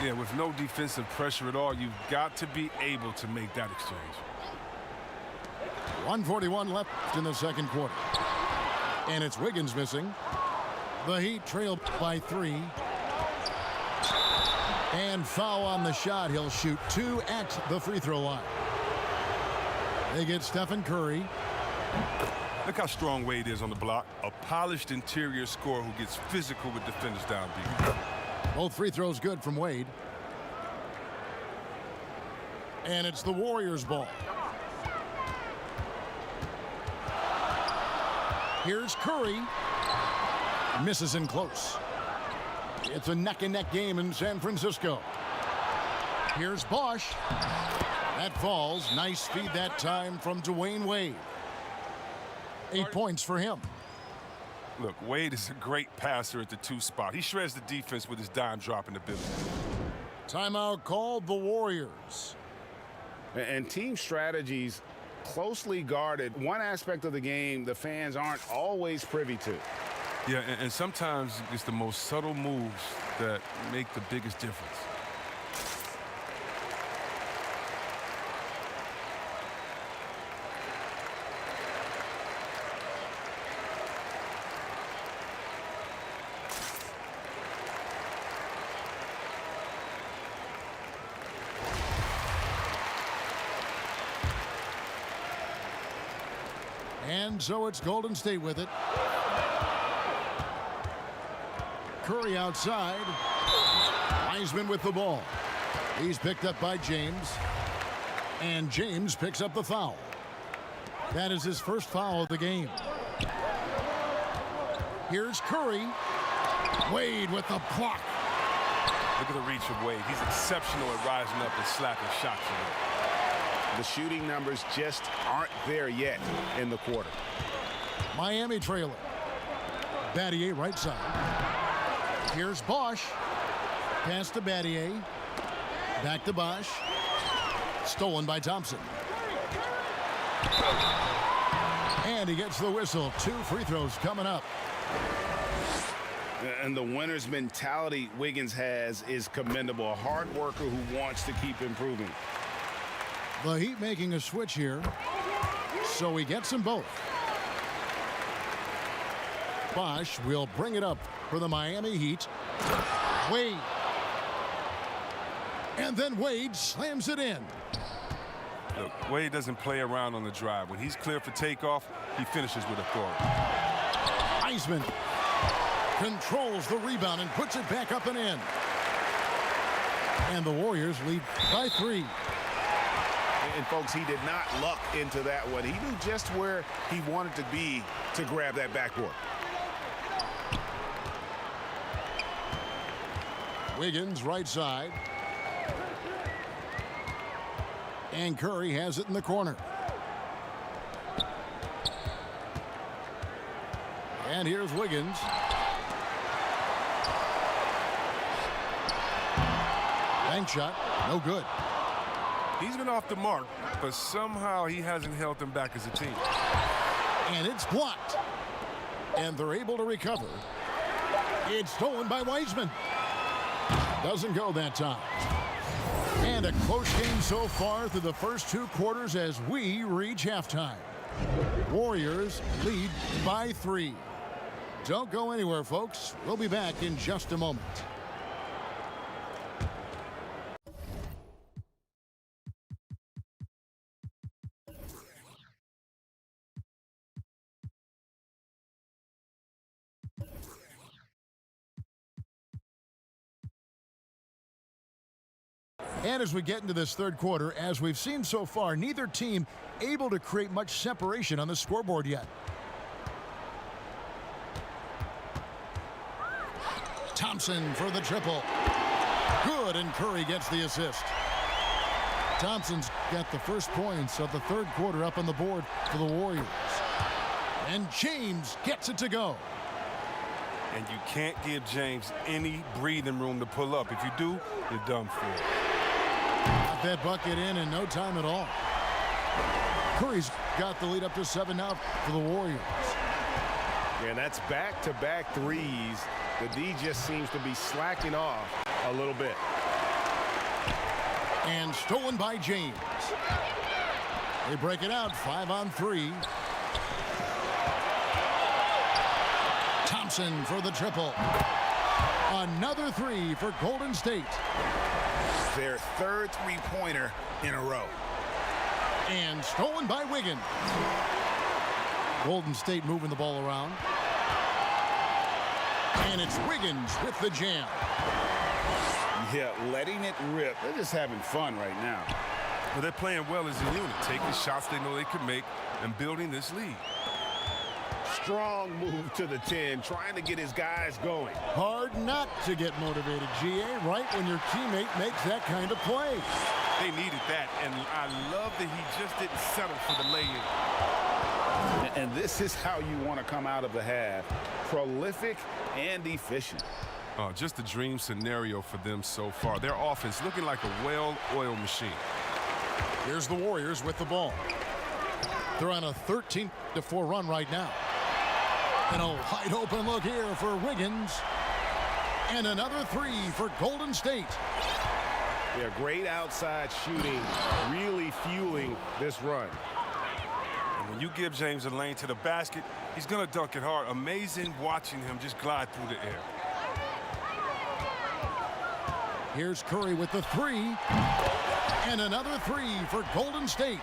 Yeah, with no defensive pressure at all, you've got to be able to make that exchange. 1:41 left in the second quarter. And it's Wiggins missing. The Heat trail by 3. And foul on the shot. He'll shoot 2 at the free throw line. They get Stephen Curry. Look how strong Wade is on the block. A polished interior scorer who gets physical with defenders down deep. Both free throws good from Wade. And it's the Warriors ball. Here's Curry. Misses in close. It's a neck-and-neck game in San Francisco. Here's Bosh. That falls. Nice feed that time from Dwayne Wade. 8 points for him. Look, Wade is a great passer at the 2 spot. He shreds the defense with his dime-dropping ability. Timeout called the Warriors. And team strategies closely guarded. One aspect of the game the fans aren't always privy to. Yeah, and sometimes it's the most subtle moves that make the biggest difference. And so it's Golden State with it. Curry outside. Wiseman with the ball. He's picked up by James. And James picks up the foul. That is his first foul of the game. Here's Curry. Wade with the block. Look at the reach of Wade. He's exceptional at rising up and slapping shots away. The shooting numbers just aren't there yet in the quarter. Miami trailing. Battier right side. Here's Bosh. Pass to Battier. Back to Bosh. Stolen by Thompson. And he gets the whistle. 2 free throws coming up. And the winner's mentality Wiggins has is commendable. A hard worker who wants to keep improving. The Heat making a switch here. So he gets them both. Bosh will bring it up for the Miami Heat. Wade. And then Wade slams it in. Look, Wade doesn't play around on the drive. When he's clear for takeoff, he finishes with authority. Wiseman controls the rebound and puts it back up and in. And the Warriors lead by 3. And folks, he did not luck into that one. He knew just where he wanted to be to grab that backboard. Wiggins right side. And Curry has it in the corner. And here's Wiggins. Bank shot, no good. He's been off the mark, but somehow he hasn't held them back as a team. And it's blocked. And they're able to recover. It's stolen by Wiseman. Doesn't go that time. And a close game so far through the first 2 quarters as we reach halftime. Warriors lead by 3. Don't go anywhere, folks. We'll be back in just a moment. And as we get into this third quarter, as we've seen so far, neither team able to create much separation on the scoreboard yet. Thompson for the triple. Good, and Curry gets the assist. Thompson's got the first points of the third quarter up on the board for the Warriors. And James gets it to go. And you can't give James any breathing room to pull up. If you do, you're done for. Got that bucket in no time at all. Curry's got the lead up to 7 now for the Warriors. Yeah, that's back-to-back threes. The D just seems to be slacking off a little bit. And stolen by James. They break it out 5 on 3. Thompson for the triple. Another 3 for Golden State. Their third three-pointer in a row. And stolen by Wiggins. Golden State moving the ball around. And it's Wiggins with the jam. Yeah, letting it rip. They're just having fun right now. Well, they're playing well as a unit, taking shots they know they can make and building this lead. Strong move to the 10, trying to get his guys going. Hard not to get motivated, GA, right when your teammate makes that kind of play. They needed that, and I love that he just didn't settle for the lay-in. And this is how you want to come out of the half. Prolific and efficient. Just a dream scenario for them so far. Their offense looking like a well-oiled machine. Here's the Warriors with the ball. They're on a 13-4 run right now. And a wide open look here for Wiggins. And another 3 for Golden State. Yeah, great outside shooting, really fueling this run. And when you give James a lane to the basket, he's going to dunk it hard. Amazing watching him just glide through the air. Here's Curry with the 3. And another 3 for Golden State.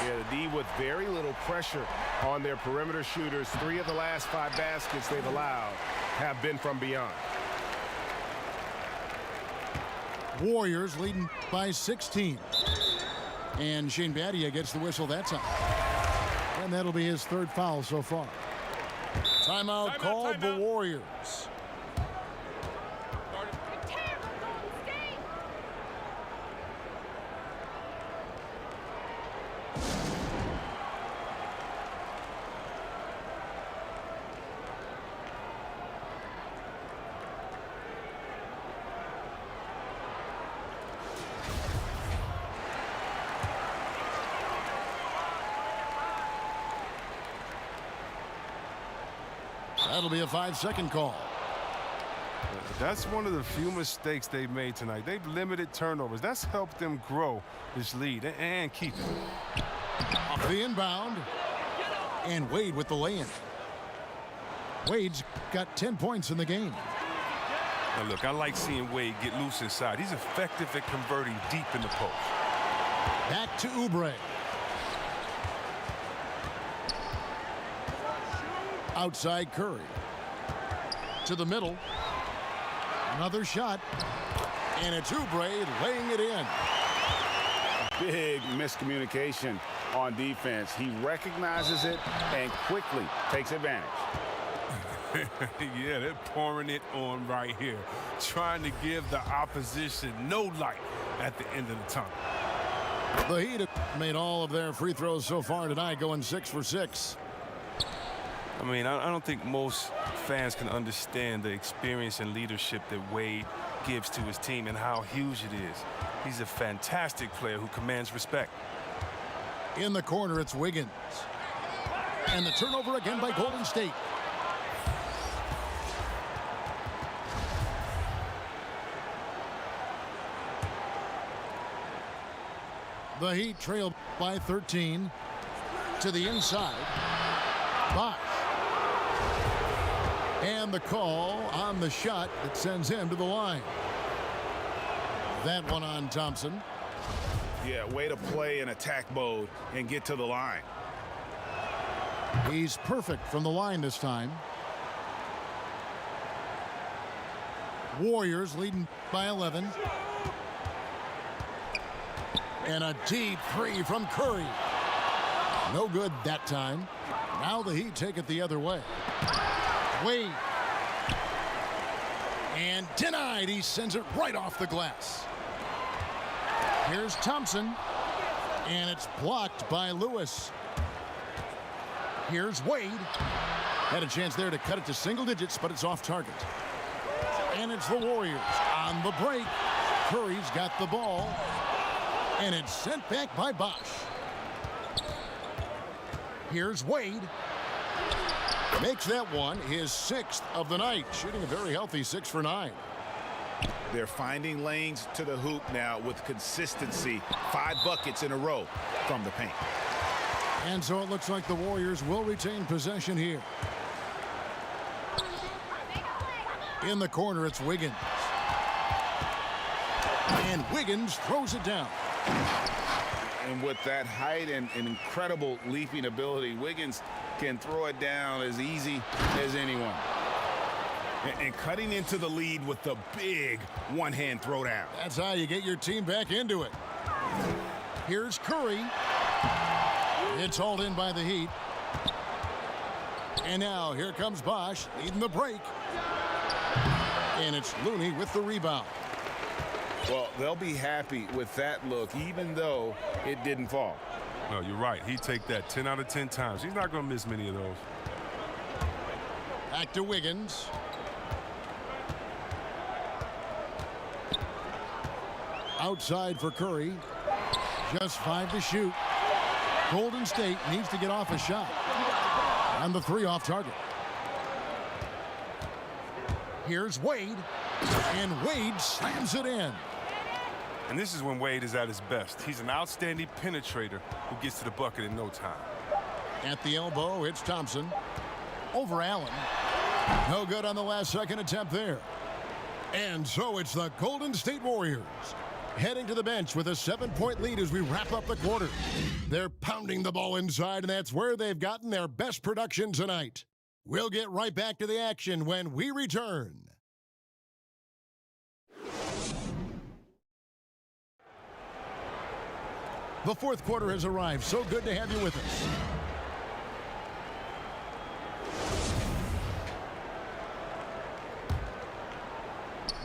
Yeah, the D with very little pressure on their perimeter shooters. 3 of the last 5 baskets they've allowed have been from beyond. Warriors leading by 16. And Shane Battier gets the whistle that time. And that'll be his 3rd foul so far. Timeout called the Warriors. That'll be a 5-second call. That's one of the few mistakes they've made tonight. They've limited turnovers. That's helped them grow this lead and keep it. Off the inbound. And Wade with the lay-in. Wade's got 10 points in the game. Now look, I like seeing Wade get loose inside. He's effective at converting deep in the post. Back to Oubre. Outside Curry. To the middle. Another shot. And it's Oubre laying it in. Big miscommunication on defense. He recognizes it and quickly takes advantage. Yeah, they're pouring it on right here. Trying to give the opposition no light at the end of the tunnel. The Heat have made all of their free throws so far tonight, going 6 for 6. I mean, I don't think most fans can understand the experience and leadership that Wade gives to his team and how huge it is. He's a fantastic player who commands respect. In the corner, it's Wiggins. And the turnover again by Golden State. The Heat trail by 13 to the inside. Bosh. And the call on the shot that sends him to the line. That one on Thompson. Yeah, way to play in attack mode and get to the line. He's perfect from the line this time. Warriors leading by 11. And a deep three from Curry. No good that time. Now the Heat take it the other way. Wade. And denied. He sends it right off the glass. Here's Thompson. And it's blocked by Lewis. Here's Wade. Had a chance there to cut it to single digits, but it's off target. And it's the Warriors on the break. Curry's got the ball. And it's sent back by Bosh. Here's Wade. Makes that one his 6th of the night, shooting a very healthy 6 for 9. They're finding lanes to the hoop now with consistency. 5 buckets in a row from the paint. And so it looks like the Warriors will retain possession here. In the corner, it's Wiggins. And Wiggins throws it down. And with that height and incredible leaping ability, Wiggins can throw it down as easy as anyone. And cutting into the lead with the big one-hand throwdown. That's how you get your team back into it. Here's Curry. It's hauled in by the Heat. And now here comes Bosh leading the break. And it's Looney with the rebound. Well, they'll be happy with that look, even though it didn't fall. No, you're right. He'd take that 10 out of 10 times. He's not going to miss many of those. Back to Wiggins. Outside for Curry. Just 5 to shoot. Golden State needs to get off a shot. And the 3 off target. Here's Wade. And Wade slams it in. And this is when Wade is at his best. He's an outstanding penetrator who gets to the bucket in no time. At the elbow, it's Thompson. Over Allen. No good on the last second attempt there. And so it's the Golden State Warriors heading to the bench with a 7-point lead as we wrap up the quarter. They're pounding the ball inside, and that's where they've gotten their best production tonight. We'll get right back to the action when we return. The fourth quarter has arrived. So good to have you with us.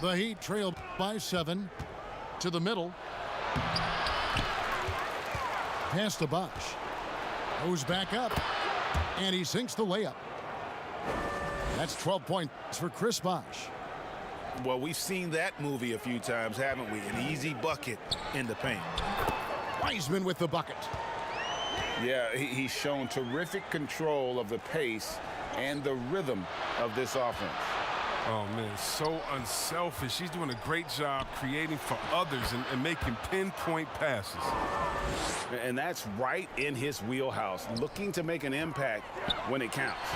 The Heat trail by 7 to the middle. Pass to Bosh. Goes back up. And he sinks the layup. That's 12 points for Chris Bosh. Well, we've seen that movie a few times, haven't we? An easy bucket in the paint. Wiseman with the bucket. Yeah, he's shown terrific control of the pace and the rhythm of this offense. Oh, man, so unselfish. He's doing a great job creating for others and making pinpoint passes. And that's right in his wheelhouse, looking to make an impact when it counts.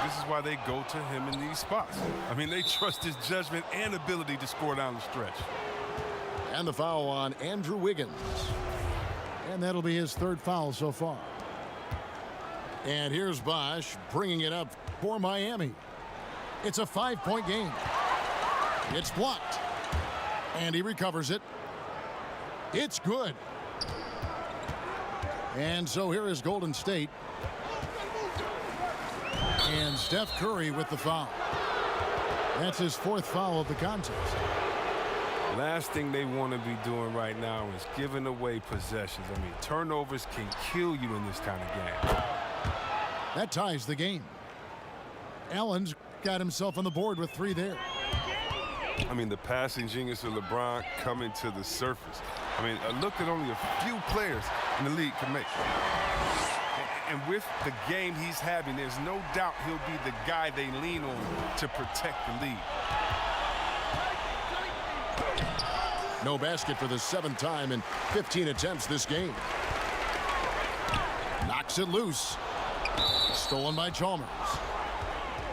This is why they go to him in these spots. I mean, they trust his judgment and ability to score down the stretch. And the foul on Andrew Wiggins. And that'll be his 3rd foul so far. And here's Bosh bringing it up for Miami. It's a 5-point game. It's blocked. And he recovers it. It's good. And so here is Golden State. And Steph Curry with the foul. That's his 4th foul of the contest. Last thing they want to be doing right now is giving away possessions. I mean, turnovers can kill you in this kind of game. That ties the game. Allen's got himself on the board with 3 there. I mean, the passing genius of LeBron coming to the surface. I mean, a look that only a few players in the league can make. And with the game he's having, there's no doubt he'll be the guy they lean on to protect the lead. No basket for the 7th time in 15 attempts this game. Knocks it loose. Stolen by Chalmers.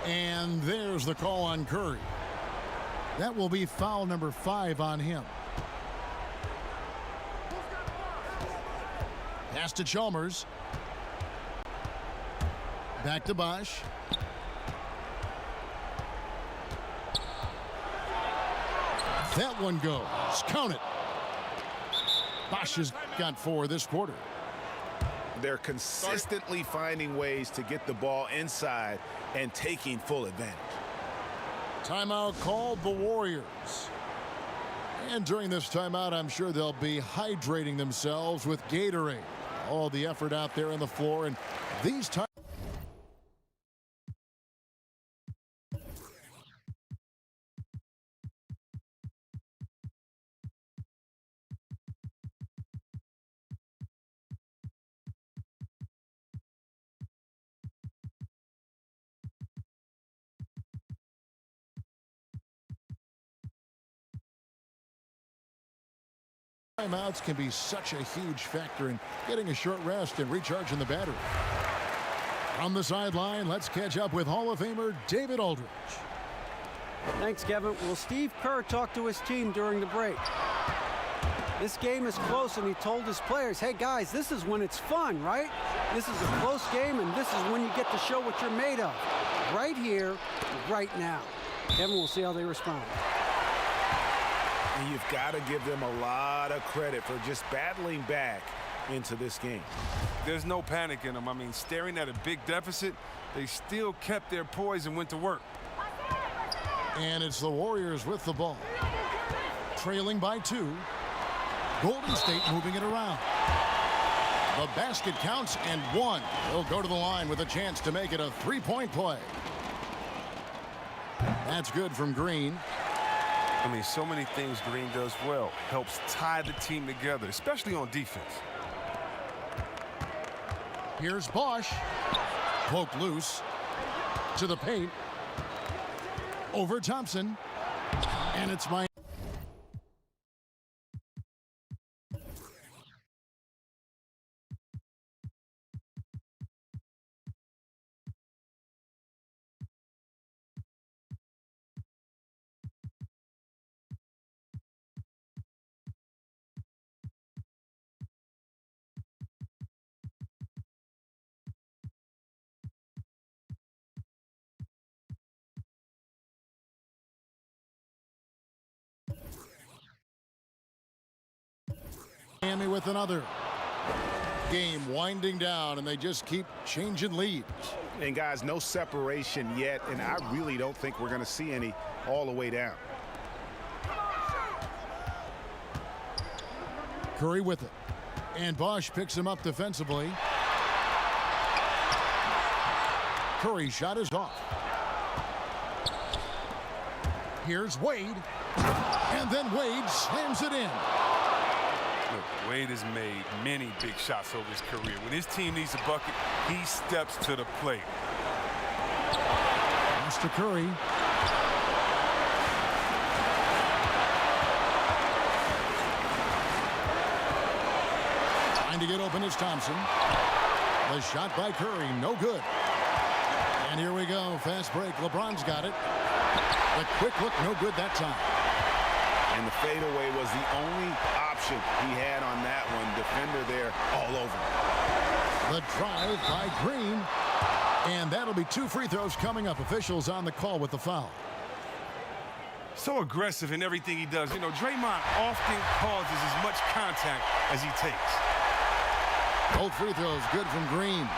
And there's the call on Curry. That will be foul number 5 on him. Pass to Chalmers. Back to Bosch. That one goes. Count it. Bosch has got 4 this quarter. They're consistently finding ways to get the ball inside and taking full advantage. Timeout called the Warriors. And during this timeout, I'm sure they'll be hydrating themselves with Gatorade. All the effort out there on the floor, and these times. Timeouts can be such a huge factor in getting a short rest and recharging the battery. On the sideline, let's catch up with Hall of Famer David Aldridge. Thanks, Kevin. Well, Steve Kerr talked to his team during the break. This game is close, and he told his players, hey, guys, this is when it's fun, right? This is a close game, and this is when you get to show what you're made of. Right here, right now. Kevin, we'll see how they respond. And you've got to give them a lot of credit for just battling back into this game. There's no panic in them. I mean, staring at a big deficit, they still kept their poise and went to work. And it's the Warriors with the ball. Trailing by 2. Golden State moving it around. The basket counts and 1. They'll go to the line with a chance to make it a 3-point play. That's good from Green. I mean, so many things Green does well. Helps tie the team together, especially on defense. Here's Bosch. Poked loose. To the paint. Over Thompson. And it's Miami. Miami with another. Game winding down, and they just keep changing leads. And guys, no separation yet, and I really don't think we're going to see any all the way down. Curry with it. And Bosch picks him up defensively. Curry's shot is off. Here's Wade. And then Wade slams it in. Look, Wade has made many big shots over his career. When his team needs a bucket, he steps to the plate. Pass to Curry. Trying to get open is Thompson. The shot by Curry, no good. And here we go, fast break. LeBron's got it. The quick look, no good that time. And the fadeaway was the only option he had on that one. Defender there all over. The drive by Green. And that'll be 2 free throws coming up. Officials on the call with the foul. So aggressive in everything he does. You know, Draymond often causes as much contact as he takes. Both free throws good from Green.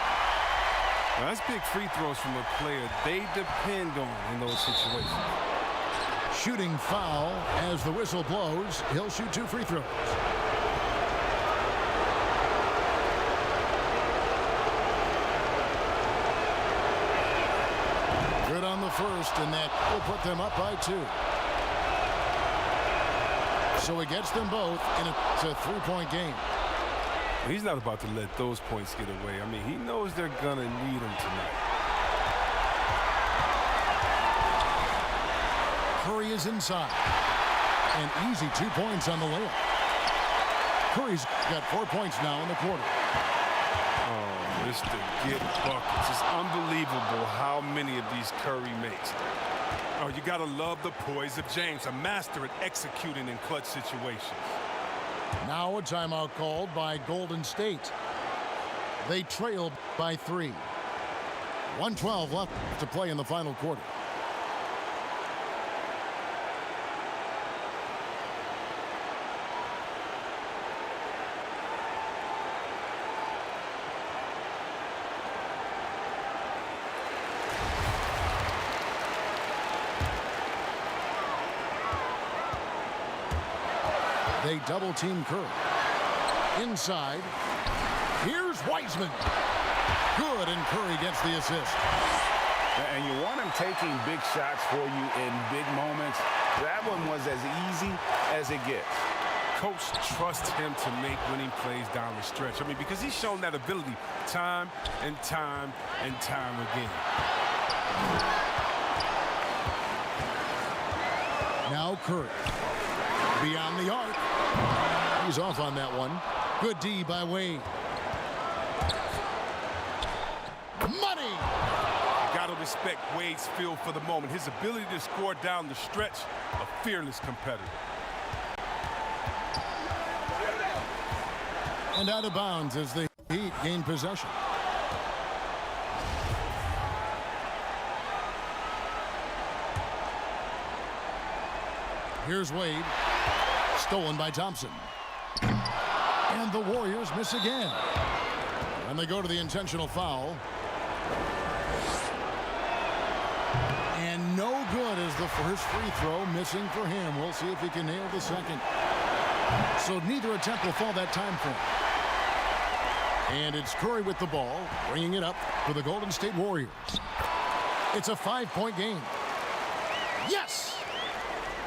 Now, that's big free throws from a player they depend on in those situations. Shooting foul as the whistle blows. He'll shoot 2 free throws. Good on the first, and that will put them up by 2. So he gets them both, and it's a 3-point game. He's not about to let those points get away. I mean, he knows they're going to need him tonight. Curry is inside. An easy 2 points on the layup. Curry's got 4 points now in the quarter. Oh, Mr. Get Buckets. It's unbelievable how many of these Curry makes. Oh, you got to love the poise of James, a master at executing in clutch situations. Now a timeout called by Golden State. They trail by 3. 1:12 left to play in the final quarter. They double-team Curry. Inside. Here's Wiseman. Good, and Curry gets the assist. And you want him taking big shots for you in big moments. That one was as easy as it gets. Coach trusts him to make winning plays down the stretch. I mean, because he's shown that ability time and time and time again. Now Curry. Beyond the arc. He's off on that one. Good D by Wade. Money! You got to respect Wade's feel for the moment. His ability to score down the stretch, a fearless competitor. And out of bounds as the Heat gain possession. Here's Wade. Stolen by Thompson. And the Warriors miss again. And they go to the intentional foul. And no good as the first free throw missing for him. We'll see if he can nail the second. So neither attempt will fall that time frame. And it's Curry with the ball, bringing it up for the Golden State Warriors. It's a 5-point game. Yes!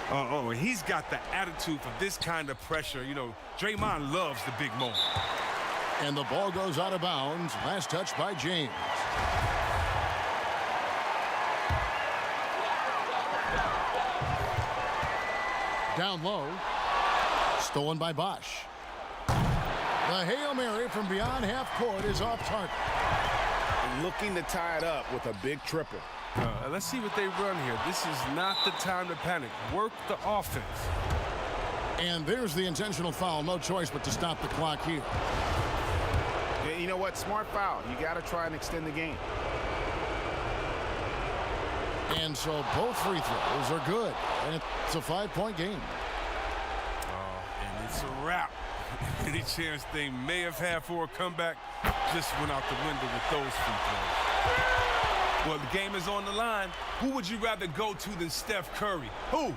Oh, he's got the attitude for this kind of pressure. You know, Draymond loves the big moment. And the ball goes out of bounds. Last touch by James. Down low. Stolen by Bosh. The Hail Mary from beyond half court is off target. Looking to tie it up with a big triple. Let's see what they run here. This is not the time to panic. Work the offense. And there's the intentional foul. No choice but to stop the clock here. Yeah, you know what? Smart foul. You got to try and extend the game. And so both free throws are good. And it's a 5-point game. And it's a wrap. Any chance they may have had for a comeback just went out the window with those free throws. Well, the game is on the line. Who would you rather go to than Steph Curry? Who?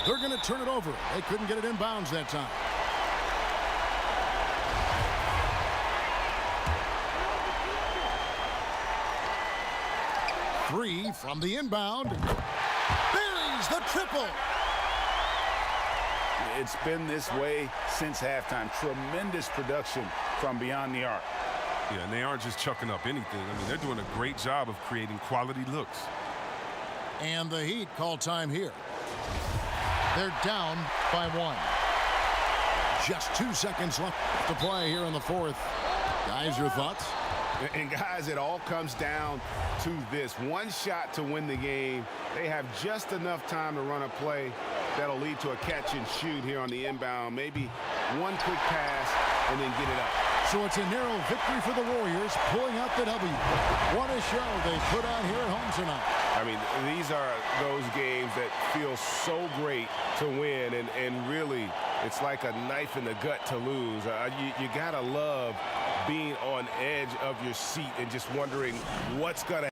They're going to turn it over. They couldn't get it in bounds that time. Three from the inbound. Buries the triple. It's been this way since halftime. Tremendous production from beyond the arc. Yeah, and they aren't just chucking up anything. I mean, they're doing a great job of creating quality looks. And the Heat call time here. They're down by 1. Just 2 seconds left to play here in the fourth. Guys, your thoughts? And guys, it all comes down to this. One shot to win the game. They have just enough time to run a play that'll lead to a catch and shoot here on the inbound. Maybe one quick pass and then get it up. So it's a narrow victory for the Warriors, pulling out the W. What a show they put on here at home tonight. I mean, these are those games that feel so great to win, and really, it's like a knife in the gut to lose. You gotta love being on edge of your seat and just wondering what's gonna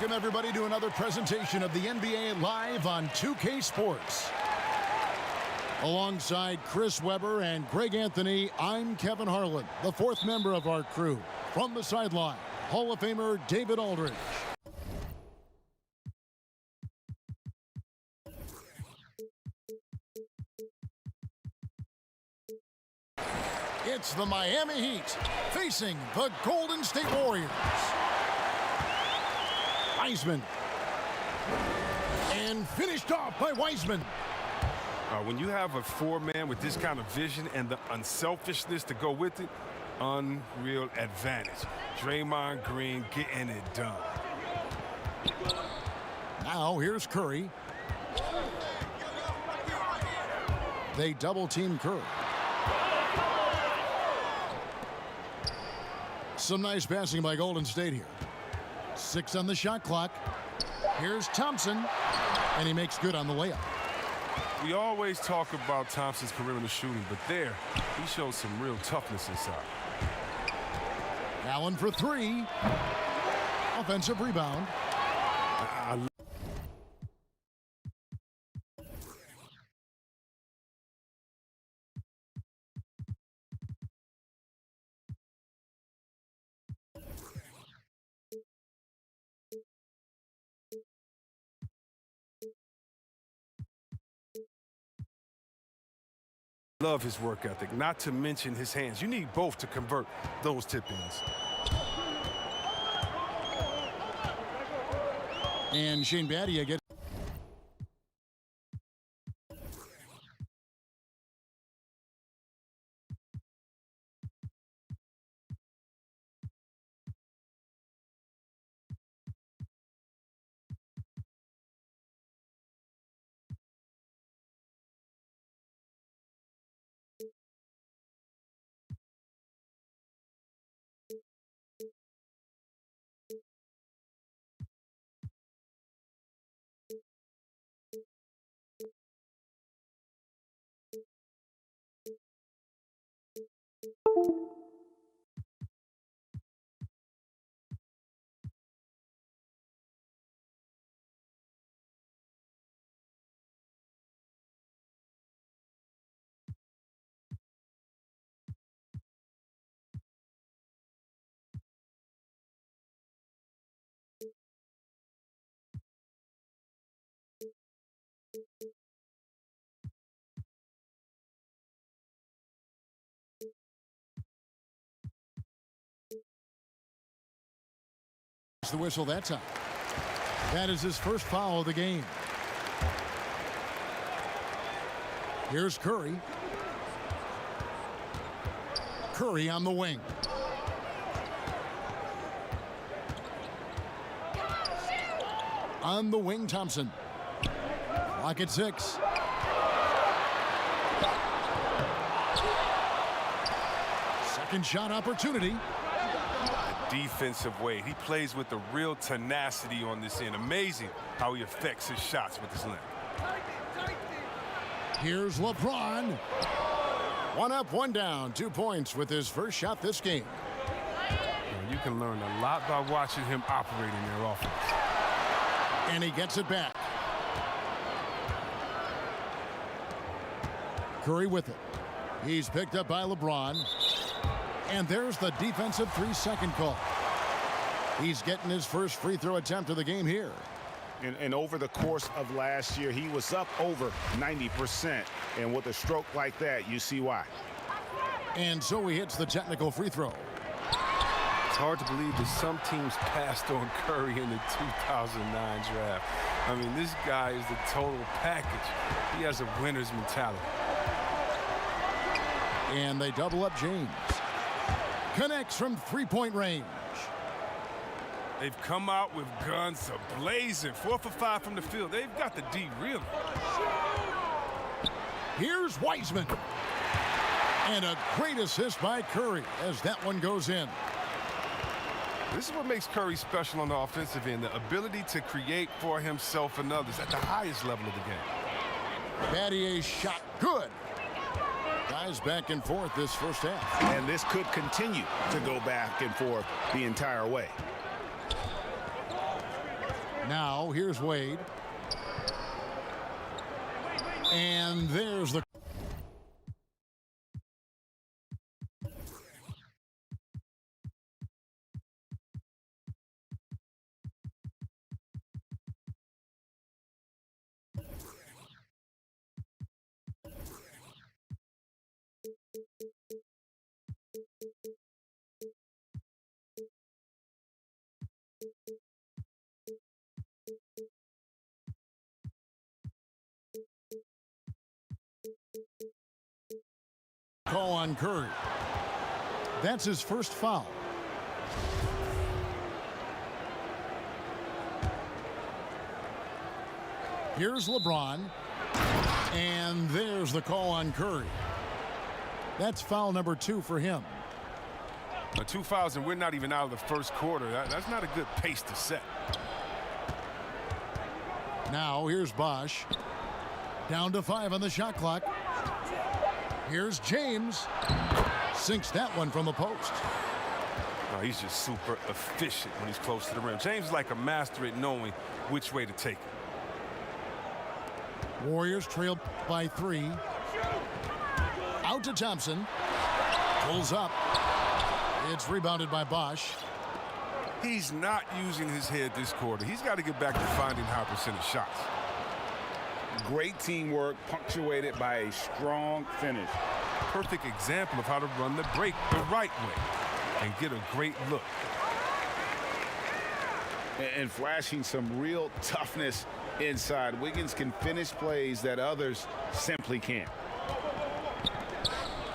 Welcome, everybody, to another presentation of the NBA Live on 2K Sports. Alongside Chris Webber and Greg Anthony, I'm Kevin Harlan, the fourth member of our crew. From the sideline, Hall of Famer David Aldridge. It's the Miami Heat facing the Golden State Warriors. Wiseman. And finished off by Wiseman. When you have a four-man with this kind of vision and the unselfishness to go with it, unreal advantage. Draymond Green getting it done. Now here's Curry. They double-team Curry. Some nice passing by Golden State here. 6 on the shot clock. Here's Thompson, and he makes good on the layup. We always talk about Thompson's perimeter shooting, but there, he showed some real toughness inside. Allen for 3. Offensive rebound. Love his work ethic, not to mention his hands. You need both to convert those tip-ins. And Shane Battier gets... the whistle that time. That is his first foul of the game. Here's Curry. Curry on the wing. On the wing, Thompson. Clock at 6. Second shot opportunity. Defensive way. He plays with the real tenacity on this end. Amazing how he affects his shots with his length. Here's LeBron. 1 up, 1 down. 2 points with his first shot this game. You can learn a lot by watching him operate in their offense. And he gets it back. Curry with it. He's picked up by LeBron. And there's the defensive 3-second call. He's getting his first free throw attempt of the game here. And over the course of last year, he was up over 90%. And with a stroke like that, you see why. And so he hits the technical free throw. It's hard to believe that some teams passed on Curry in the 2009 draft. I mean, this guy is the total package. He has a winner's mentality. And they double up James. Connects from 3-point range. They've come out with guns a-blazing. 4 for 5 from the field. They've got the D really. Here's Wiseman. And a great assist by Curry as that one goes in. This is what makes Curry special on the offensive end, the ability to create for himself and others at the highest level of the game. Battier's shot good. Guys back and forth this first half. And this could continue to go back and forth the entire way. Now here's Wade. And there's the call on Curry. That's his first foul. Here's LeBron. And there's the call on Curry. That's foul number 2 for him. 2 fouls and we're not even out of the first quarter. That's not a good pace to set. Now here's Bosch. Down to 5 on the shot clock. Here's James. Sinks that one from the post. Oh, he's just super efficient when he's close to the rim. James is like a master at knowing which way to take it. Warriors trail by 3. Out to Thompson. Pulls up. It's rebounded by Bosch. He's not using his head this quarter. He's got to get back to finding high percentage shots. Great teamwork punctuated by a strong finish. Perfect example of how to run the break the right way and get a great look. And flashing some real toughness inside. Wiggins can finish plays that others simply can't.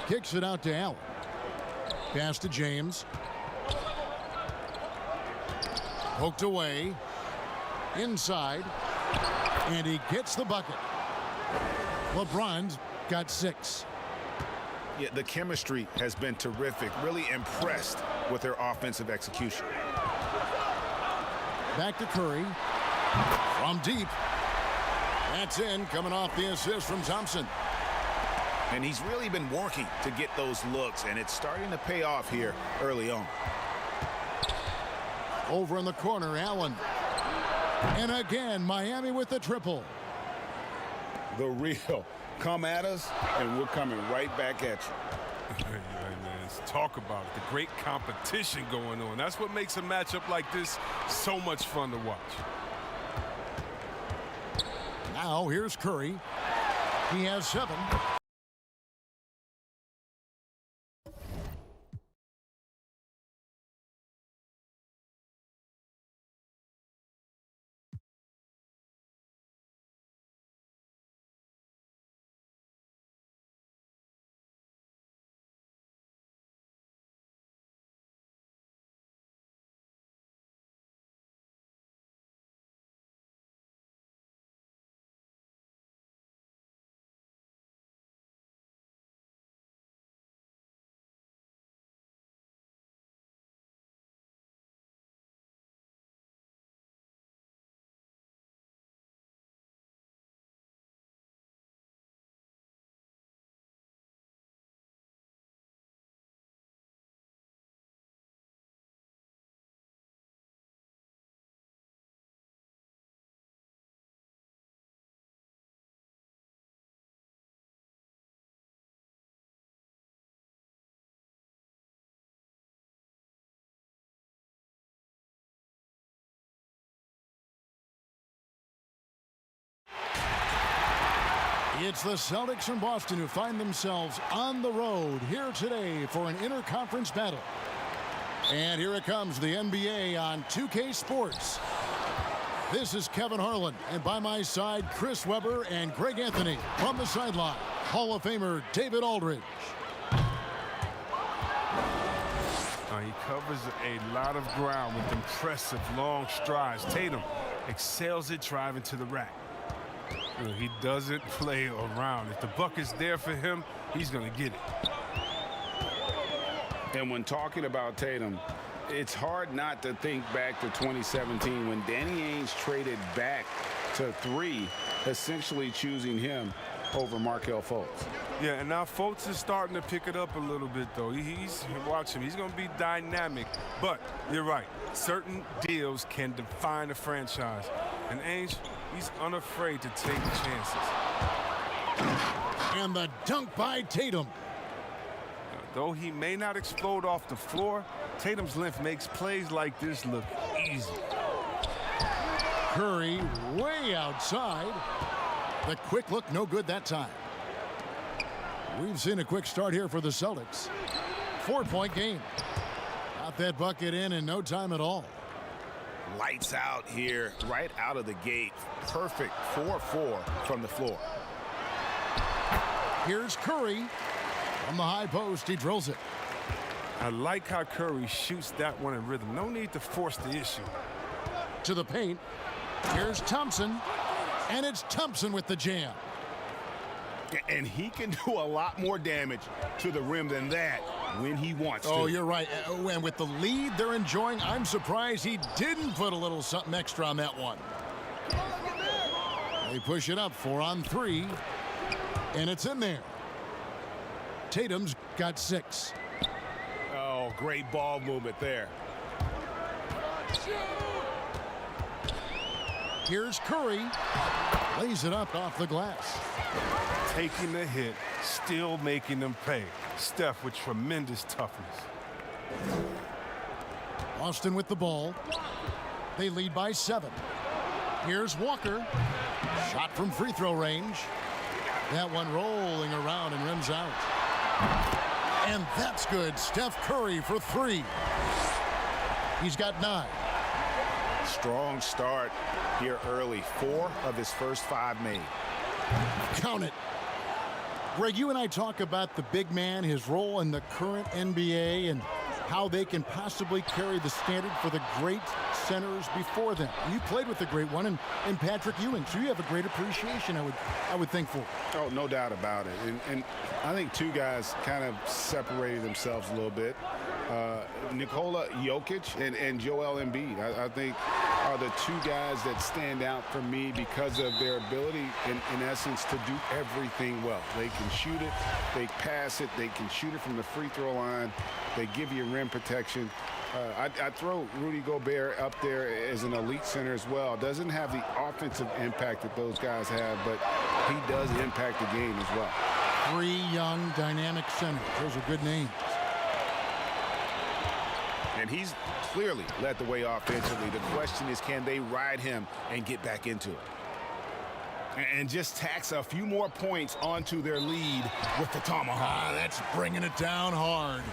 Kicks it out to Allen. Pass to James. Poked away. Inside. And he gets the bucket. LeBron's got 6. Yeah, the chemistry has been terrific. Really impressed with their offensive execution. Back to Curry. From deep. That's in, coming off the assist from Thompson. And he's really been working to get those looks, and it's starting to pay off here early on. Over in the corner, Allen. And again, Miami with the triple. The real. Come at us, and we're coming right back at you. Hey, man, talk about it. The great competition going on. That's what makes a matchup like this so much fun to watch. Now here's Curry. He has 7. It's the Celtics from Boston who find themselves on the road here today for an interconference battle. And here it comes, the NBA on 2K Sports. This is Kevin Harlan, and by my side, Chris Webber and Greg Anthony. From the sideline, Hall of Famer David Aldridge. He covers a lot of ground with impressive long strides. Tatum excels at driving to the rack. He doesn't play around. If the buck is there for him, he's going to get it. And when talking about Tatum, it's hard not to think back to 2017 when Danny Ainge traded back to 3, essentially choosing him over Markelle Fultz. Yeah, and now Fultz is starting to pick it up a little bit, though. Watch him. He's going to be dynamic. But you're right. Certain deals can define a franchise. And Ainge, he's unafraid to take chances. And the dunk by Tatum. Though he may not explode off the floor, Tatum's length makes plays like this look easy. Curry way outside. The quick look, no good that time. We've seen a quick start here for the Celtics. 4-point game. Got that bucket in no time at all. Lights out here, right out of the gate. Perfect 4-4 from the floor. Here's Curry. From the high post, he drills it. I like how Curry shoots that one in rhythm. No need to force the issue. To the paint. Here's Thompson. And it's Thompson with the jam. And he can do a lot more damage to the rim than that when he wants to. Oh, you're right. And with the lead they're enjoying, I'm surprised he didn't put a little something extra on that one. They push it up 4 on 3. And it's in there. Tatum's got 6. Oh, great ball movement there. Here's Curry. Lays it up off the glass. Taking the hit, still making them pay. Steph with tremendous toughness. Austin with the ball. They lead by 7. Here's Walker. Shot from free throw range. That one rolling around and rims out. And that's good. Steph Curry for 3. He's got 9. Strong start here early. 4 of his first 5 made. Count it. Greg, you and I talk about the big man, his role in the current NBA, and how they can possibly carry the standard for the great centers before them. You played with the great one in Patrick Ewing, so you have a great appreciation, I would think, for. Oh, no doubt about it. And I think 2 guys kind of separated themselves a little bit. Nikola Jokic and Joel Embiid, I think, are the 2 guys that stand out for me because of their ability, in essence, to do everything well. They can shoot it, they pass it, they can shoot it from the free throw line, they give you rim protection. I throw Rudy Gobert up there as an elite center as well. Doesn't have the offensive impact that those guys have, but he does impact the game as well. 3 young, dynamic centers. Those are good names. And he's clearly led the way offensively. The question is, can they ride him and get back into it? And just tax a few more points onto their lead with the tomahawk. That's bringing it down hard.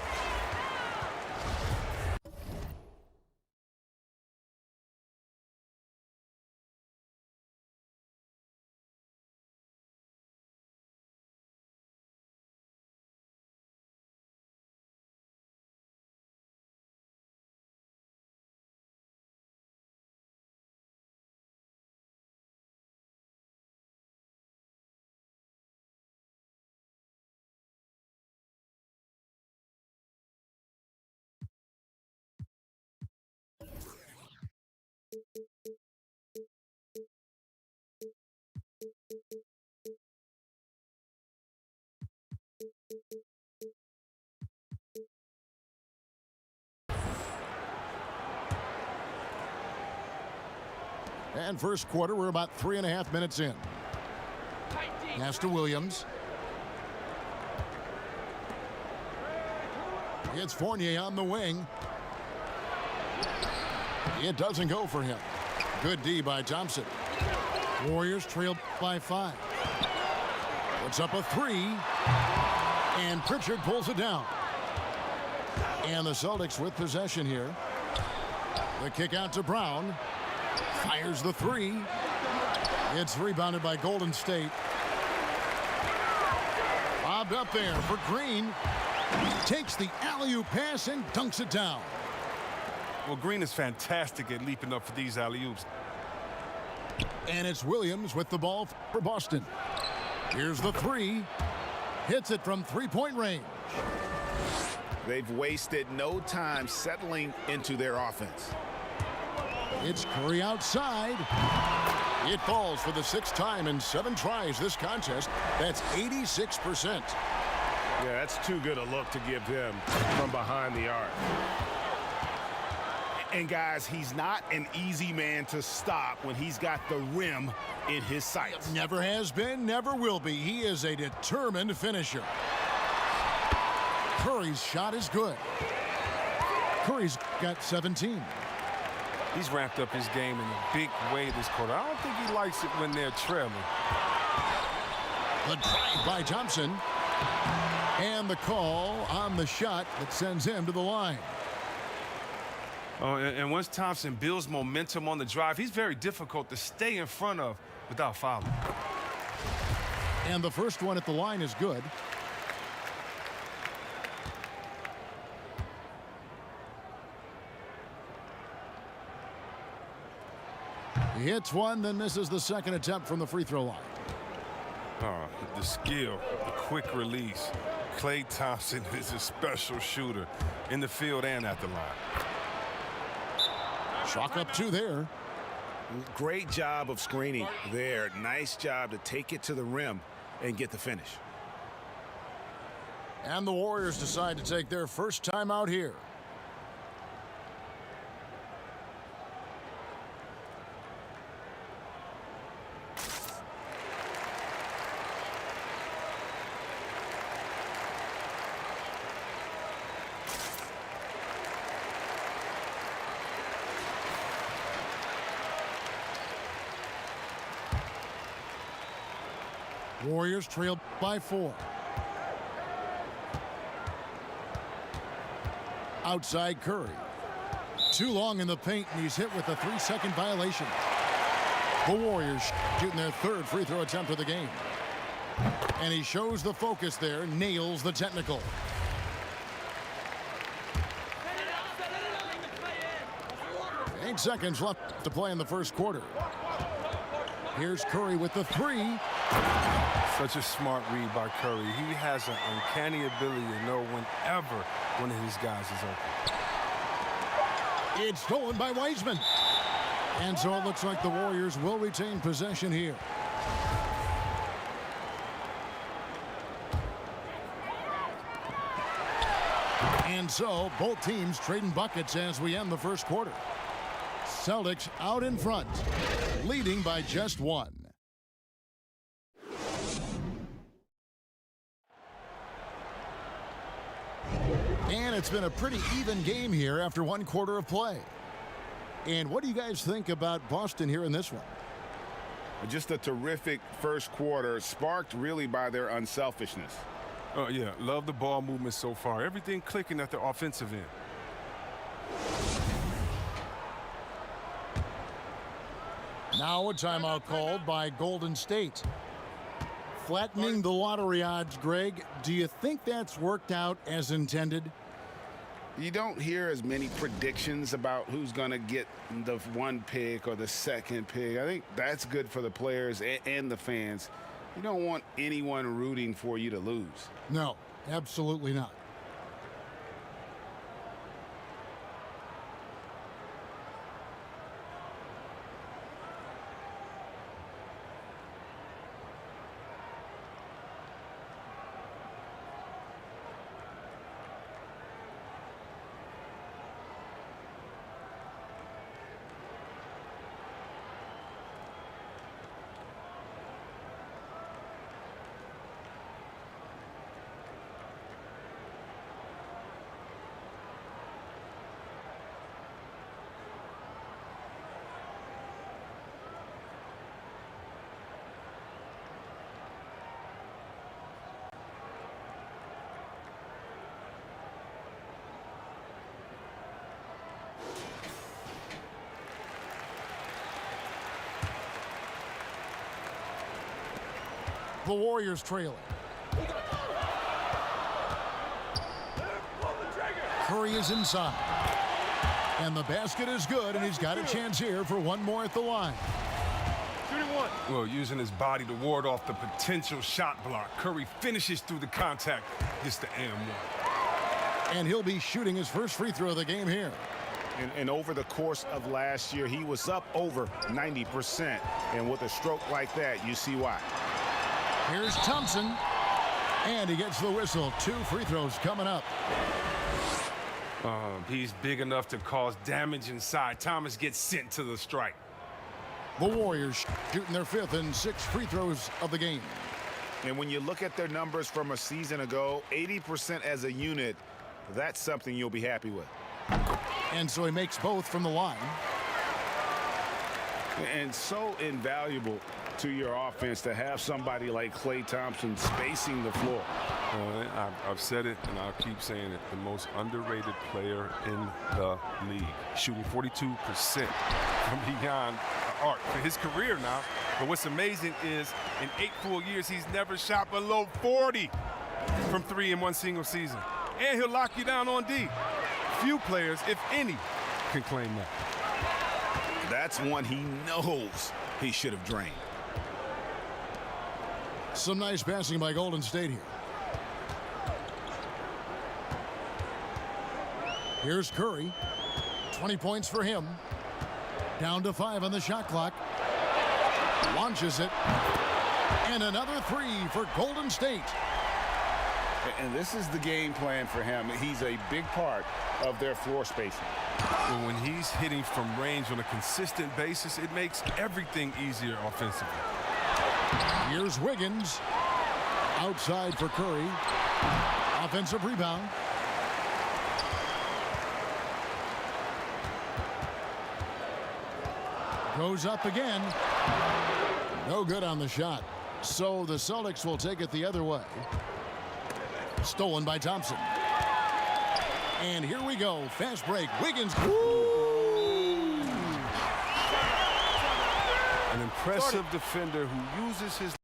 And first quarter, we're about 3.5 minutes in. Pass to Williams. It's Fournier on the wing. It doesn't go for him. Good D by Thompson. Warriors trail by 5. Puts up a 3. And Pritchard pulls it down. And the Celtics with possession here. The kick out to Brown. Fires the 3. It's rebounded by Golden State. Lobbed up there for Green. Takes the alley-oop pass and dunks it down. Well, Green is fantastic at leaping up for these alley-oops. And it's Williams with the ball for Boston. Here's the 3. Hits it from 3-point range. They've wasted no time settling into their offense. It's Curry outside. It falls for the 6th time in 7 tries this contest. That's 86%. Yeah, that's too good a look to give him from behind the arc. And guys, he's not an easy man to stop when he's got the rim in his sights. Never has been, never will be. He is a determined finisher. Curry's shot is good. Curry's got 17. He's ramped up his game in a big way this quarter. I don't think he likes it when they're trailing. The drive by Thompson. And the call on the shot that sends him to the line. Oh, and once Thompson builds momentum on the drive, he's very difficult to stay in front of without fouling. And the first one at the line is good. He hits one, then misses the second attempt from the free throw line. The skill, the quick release. Klay Thompson is a special shooter in the field and at the line. Chalk up 2 there. Great job of screening there. Nice job to take it to the rim and get the finish. And the Warriors decide to take their first time out here. Warriors trail by 4. Outside Curry. Too long in the paint, and he's hit with a 3-second violation. The Warriors shooting their 3rd free throw attempt of the game. And he shows the focus there, nails the technical. Eight seconds left to play in the first quarter. Here's Curry with the 3. Such a smart read by Curry. He has an uncanny ability to know whenever one of his guys is open. It's stolen by Wiseman. And so it looks like the Warriors will retain possession here. And so both teams trading buckets as we end the first quarter. Celtics out in front, leading by just 1. And it's been a pretty even game here after 1 quarter of play. And what do you guys think about Boston here in this one? Just a terrific first quarter, sparked really by their unselfishness. Oh, yeah. Love the ball movement so far. Everything clicking at the offensive end. Now a timeout called by Golden State. Flattening the lottery odds, Greg. Do you think that's worked out as intended? You don't hear as many predictions about who's going to get the 1 pick or the 2nd pick. I think that's good for the players and the fans. You don't want anyone rooting for you to lose. No, absolutely not. The Warriors trailing. Curry is inside. And the basket is good, and he's got a chance here for 1 more at the line. Well, using his body to ward off the potential shot block. Curry finishes through the contact, gets the and 1. And he'll be shooting his first free throw of the game here. And over the course of last year, he was up over 90%. And with a stroke like that, you see why. Here's Thompson. And he gets the whistle. 2 free throws coming up. He's big enough to cause damage inside. Thomas gets sent to the strike. The Warriors shooting their 5th and 6th free throws of the game. And when you look at their numbers from a season ago, 80% as a unit, that's something you'll be happy with. And so he makes both from the line. And so invaluable to your offense to have somebody like Klay Thompson spacing the floor. I've said it, and I'll keep saying it. The most underrated player in the league. Shooting 42% from beyond the arc for his career now. But what's amazing is in 8 full years, he's never shot below 40 from 3 in one single season. And he'll lock you down on D. Few players, if any, can claim that. That's one he knows he should have drained. Some nice passing by Golden State here. Here's Curry. 20 points for him. Down to 5 on the shot clock. Launches it. And another 3 for Golden State. And this is the game plan for him. He's a big part of their floor spacing. Well, when he's hitting from range on a consistent basis, it makes everything easier offensively. Here's Wiggins. Outside for Curry. Offensive rebound. Goes up again. No good on the shot. So the Celtics will take it the other way. Stolen by Thompson. And here we go. Fast break. Wiggins. An impressive defender who uses his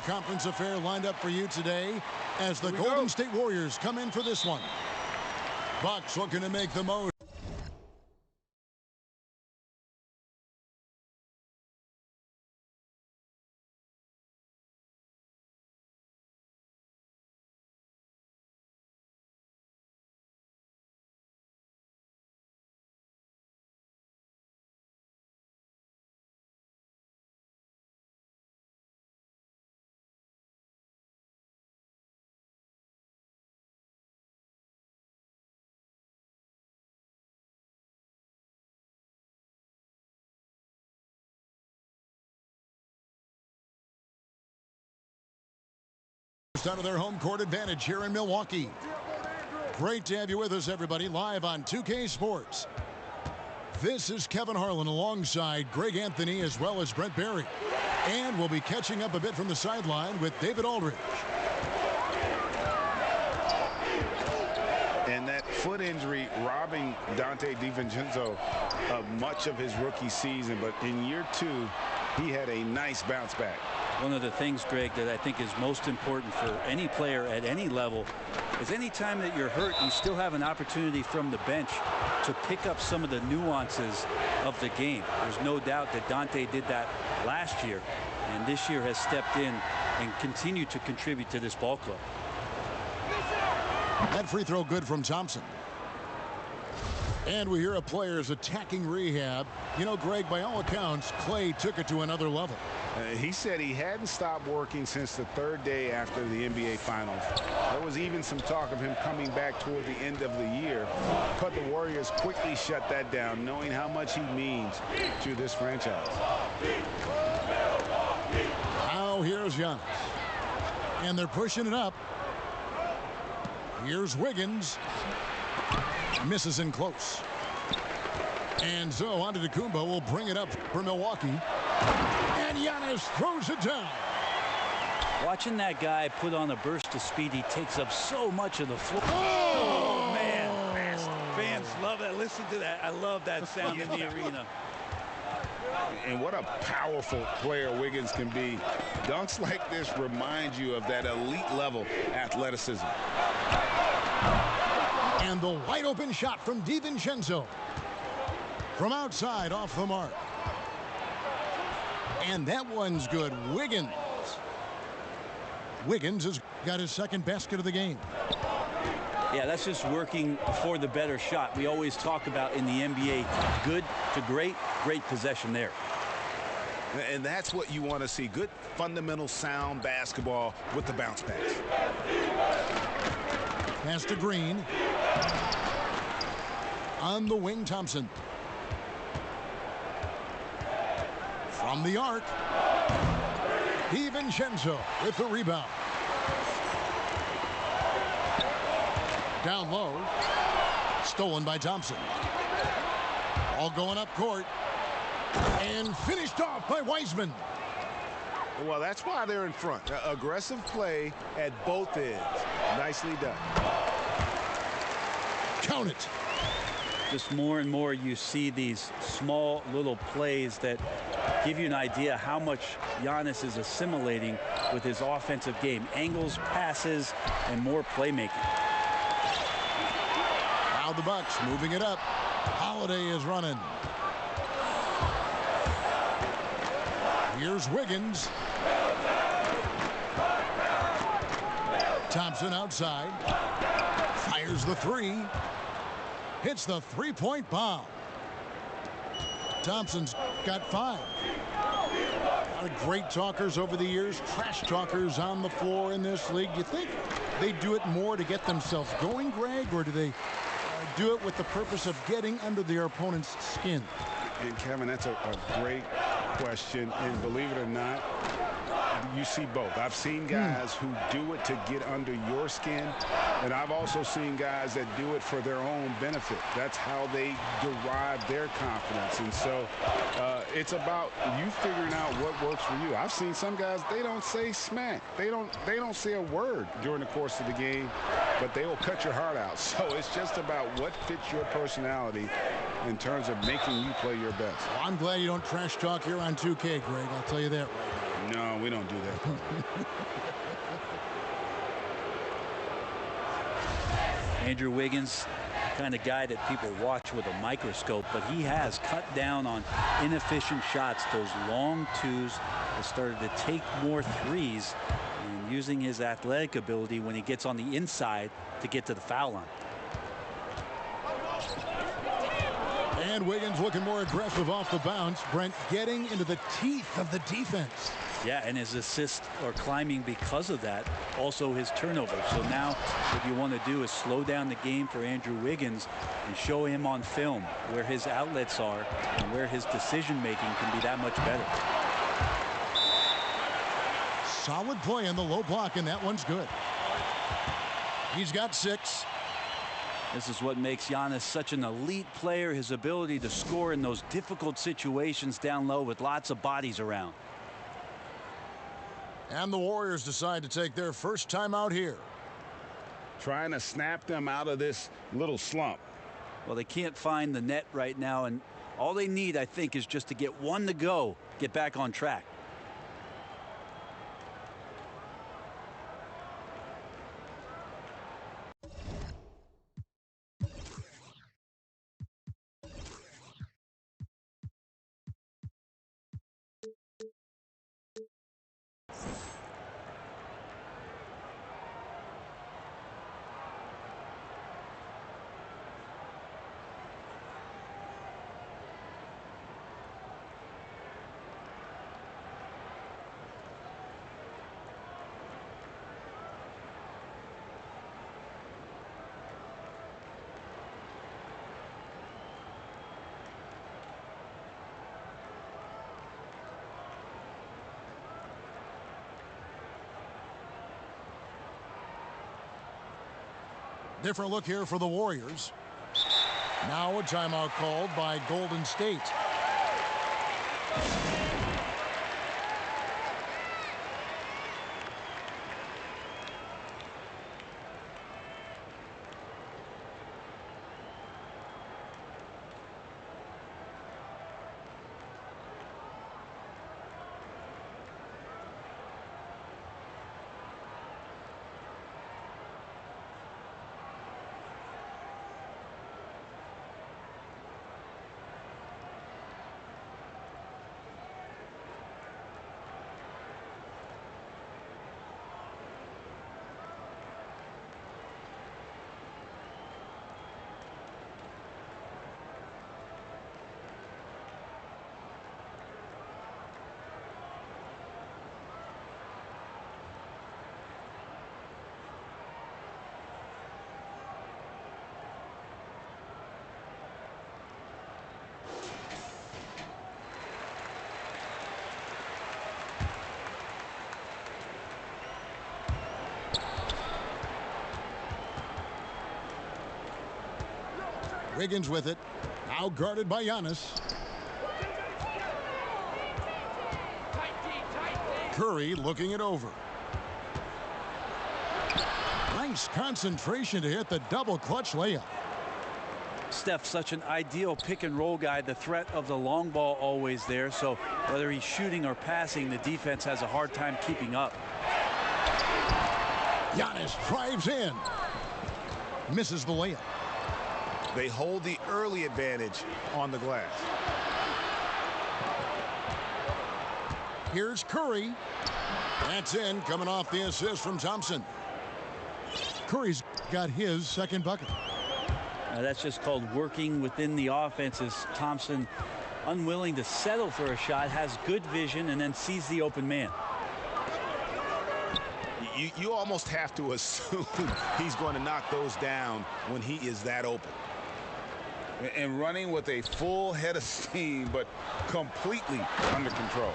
conference affair lined up for you today as the Golden State Warriors come in for this one. Bucks looking to make the most. Out of their home court advantage here in Milwaukee. Great to have you with us, everybody, live on 2K Sports. This is Kevin Harlan alongside Greg Anthony as well as Brent Barry. And we'll be catching up a bit from the sideline with David Aldridge. And that foot injury robbing Donte DiVincenzo of much of his rookie season. But in year 2, he had a nice bounce back. One of the things, Greg, that I think is most important for any player at any level is any time that you're hurt, you still have an opportunity from the bench to pick up some of the nuances of the game. There's no doubt that Donte did that last year, and this year has stepped in and continued to contribute to this ball club. That free throw good from Thompson. And we hear a player's attacking rehab. You know, Greg, by all accounts, Clay took it to another level. He said he hadn't stopped working since the 3rd day after the NBA Finals. There was even some talk of him coming back toward the end of the year, but the Warriors quickly shut that down, knowing how much he means to this franchise. Now here's Giannis. And they're pushing it up. Here's Wiggins. Misses in close. And so Antetokounmpo will bring it up for Milwaukee. And Giannis throws it down. Watching that guy put on a burst of speed, he takes up so much of the floor. Oh, man. Fans love that. Listen to that. I love that sound in the arena. And what a powerful player Wiggins can be. Dunks like this remind you of that elite level athleticism. And the wide open shot from DiVincenzo. From outside off the mark. And that one's good. Wiggins. Wiggins has got his 2nd basket of the game. Yeah, that's just working for the better shot. We always talk about in the NBA, good to great, great possession there. And that's what you want to see. Good, fundamental, sound basketball with the bounce pass. Pass to Green. On the wing, Thompson. From the arc. DiVincenzo with the rebound. Down low. Stolen by Thompson. All going up court. And finished off by Wiseman. Well, that's why they're in front. Aggressive play at both ends. Nicely done. Count it. Just more and more you see these small little plays that give you an idea how much Giannis is assimilating with his offensive game. Angles, passes, and more playmaking. Now the Bucks moving it up. Holiday is running. Here's Wiggins. Thompson outside. Fires the 3. Hits the 3-point bomb. Thompson's got 5. A lot of great talkers over the years, trash talkers on the floor in this league. Do you think they do it more to get themselves going, Greg, or do they do it with the purpose of getting under their opponent's skin? And Kevin, that's a great question. And believe it or not, you see both. I've seen guys who do it to get under your skin, and I've also seen guys that do it for their own benefit. That's how they derive their confidence. And so it's about you figuring out what works for you. I've seen some guys, they don't say smack. They don't say a word during the course of the game, but they will cut your heart out. So it's just about what fits your personality in terms of making you play your best. Well, I'm glad you don't trash talk here on 2K, Greg. I'll tell you that right now. No, we don't do that. Andrew Wiggins, kind of guy that people watch with a microscope, but he has cut down on inefficient shots, those long twos, has started to take more threes, and using his athletic ability when he gets on the inside to get to the foul line. And Wiggins looking more aggressive off the bounce. Brent getting into the teeth of the defense. Yeah, and his assists are climbing because of that. Also his turnovers. So now what you want to do is slow down the game for Andrew Wiggins and show him on film where his outlets are and where his decision making can be that much better. Solid play in the low block, and that one's good. He's got 6. This is what makes Giannis such an elite player, his ability to score in those difficult situations down low with lots of bodies around. And the Warriors decide to take their first time out here. Trying to snap them out of this little slump. Well, they can't find the net right now, and all they need, I think, is just to get one to go, get back on track. Different look here for the Warriors. Now a timeout called by Golden State. Wiggins with it. Now guarded by Giannis. Curry looking it over. Nice concentration to hit the double clutch layup. Steph, such an ideal pick and roll guy. The threat of the long ball always there. So whether he's shooting or passing, the defense has a hard time keeping up. Giannis drives in. Misses the layup. They hold the early advantage on the glass. Here's Curry. That's in, coming off the assist from Thompson. Curry's got his second bucket. That's just called working within the offense, as Thompson, unwilling to settle for a shot, has good vision and then sees the open man. You almost have to assume he's going to knock those down when he is that open. And running with a full head of steam, but completely under control.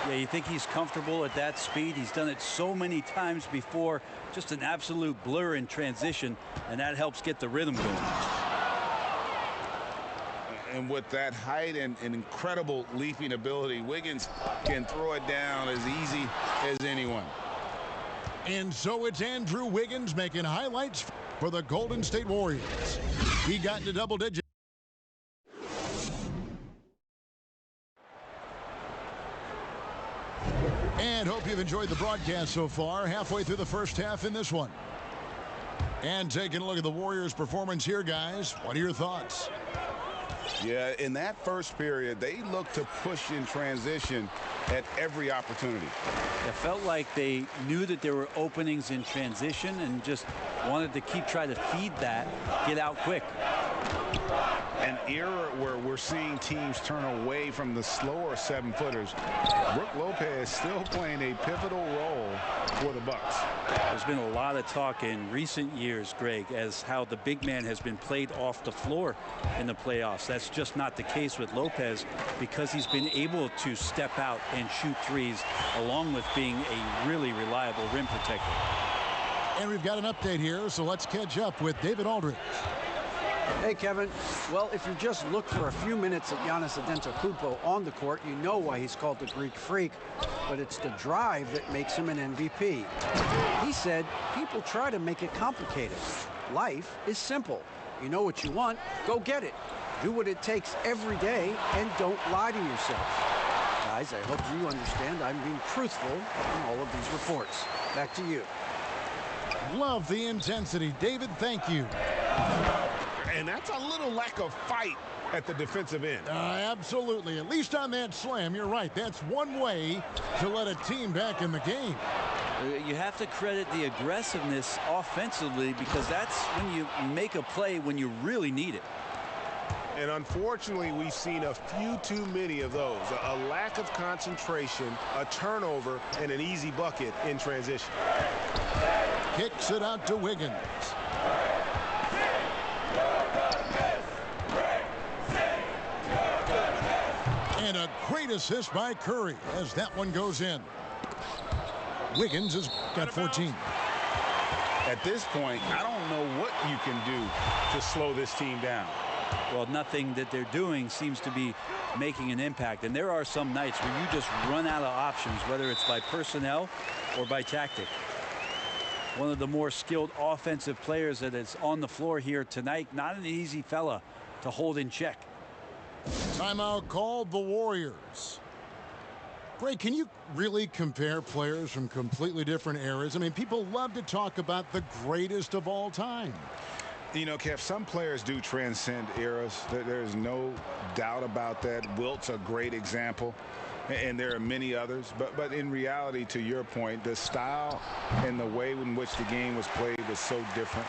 Yeah, you think he's comfortable at that speed. He's done it so many times before. Just an absolute blur in transition, and that helps get the rhythm going. And with that height and incredible leaping ability, Wiggins can throw it down as easy as anyone. And so it's Andrew Wiggins making highlights for the Golden State Warriors. He got into double digits. you've enjoyed the broadcast so far. Halfway through the first half in this one. And taking a look at the Warriors' performance here, guys. What are your thoughts? Yeah, in that first period, they looked to push in transition at every opportunity. It felt like they knew that there were openings in transition and just wanted to try to feed that, get out quick. An era where we're seeing teams turn away from the slower 7-footers. Brook Lopez still playing a pivotal role for the Bucks. There's been a lot of talk in recent years, Greg, as how the big man has been played off the floor in the playoffs. That's just not the case with Lopez because he's been able to step out and shoot threes along with being a really reliable rim protector. And we've got an update here, so let's catch up with David Aldridge. Hey, Kevin. Well, if you just look for a few minutes at Giannis Antetokounmpo on the court, you know why he's called the Greek Freak. But it's the drive that makes him an MVP. He said, people try to make it complicated. Life is simple. You know what you want, go get it. Do what it takes every day, and don't lie to yourself. Guys, I hope you understand I'm being truthful in all of these reports. Back to you. Love the intensity. David, thank you. And that's a little lack of fight at the defensive end. Absolutely. At least on that slam, you're right. That's one way to let a team back in the game. You have to credit the aggressiveness offensively because that's when you make a play when you really need it. And unfortunately, we've seen a few too many of those. A lack of concentration, a turnover, and an easy bucket in transition. Kicks it out to Wiggins. And a great assist by Curry as that one goes in. Wiggins has got 14. At this point, I don't know what you can do to slow this team down. Well, nothing that they're doing seems to be making an impact. And there are some nights where you just run out of options, whether it's by personnel or by tactic. One of the more skilled offensive players that is on the floor here tonight. Not an easy fella to hold in check. Timeout called the Warriors. Greg, can you really compare players from completely different eras? I mean, people love to talk about the greatest of all time. You know, Kev, some players do transcend eras. There's no doubt about that. Wilt's a great example, and there are many others. But in reality, to your point, the style and the way in which the game was played was so different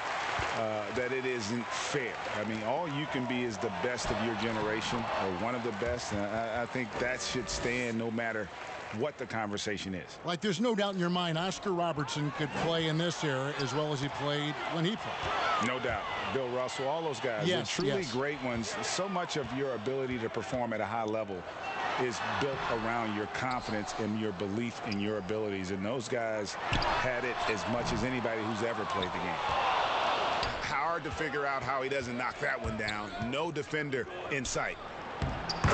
that it isn't fair. I mean, all you can be is the best of your generation or one of the best. And I think that should stand no matter what the conversation is. Like, there's no doubt in your mind Oscar Robertson could play in this era as well as he played when he played. No doubt. Bill Russell, all those guys, yes, the truly yes. great ones. So much of your ability to perform at a high level is built around your confidence and your belief in your abilities. And those guys had it as much as anybody who's ever played the game. Hard to figure out how he doesn't knock that one down. No defender in sight.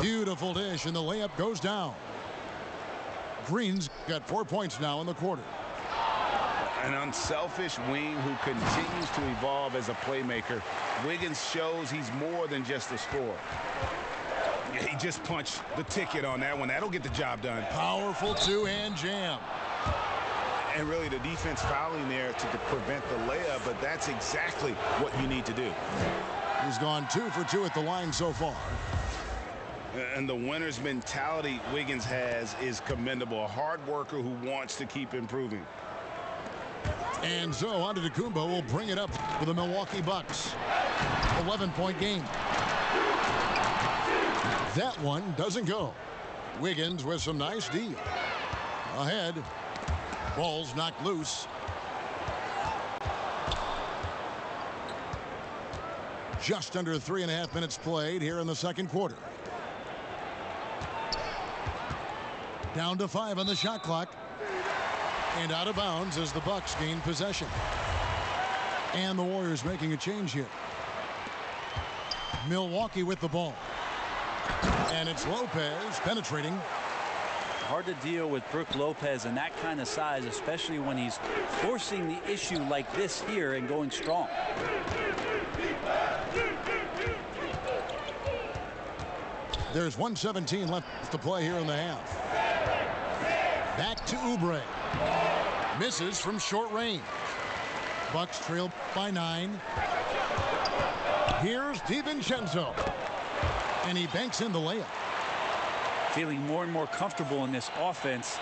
Beautiful dish, and the layup goes down. Green's got 4 points now in the quarter. An unselfish wing who continues to evolve as a playmaker. Wiggins shows he's more than just a scorer. Yeah, he just punched the ticket on that one. That'll get the job done. Powerful two-hand jam. And really the defense fouling there to prevent the layup, but that's exactly what you need to do. He's gone 2 for 2 at the line so far. And the winner's mentality Wiggins has is commendable. A hard worker who wants to keep improving. And so Antetokounmpo will bring it up for the Milwaukee Bucks. 11-point game. That one doesn't go. Wiggins with some nice D. Ahead. Ball's knocked loose. Just under 3.5 minutes played here in the second quarter. Down to 5 on the shot clock. And out of bounds as the Bucks gain possession. And the Warriors making a change here. Milwaukee with the ball. And it's Lopez penetrating. Hard to deal with Brook Lopez and that kind of size, especially when he's forcing the issue like this here and going strong. There's 1:17 left to play here in the half. Back to Oubre. Misses from short range. Bucks trail by 9. Here's DiVincenzo. And he banks in the layup. Feeling more and more comfortable in this offense.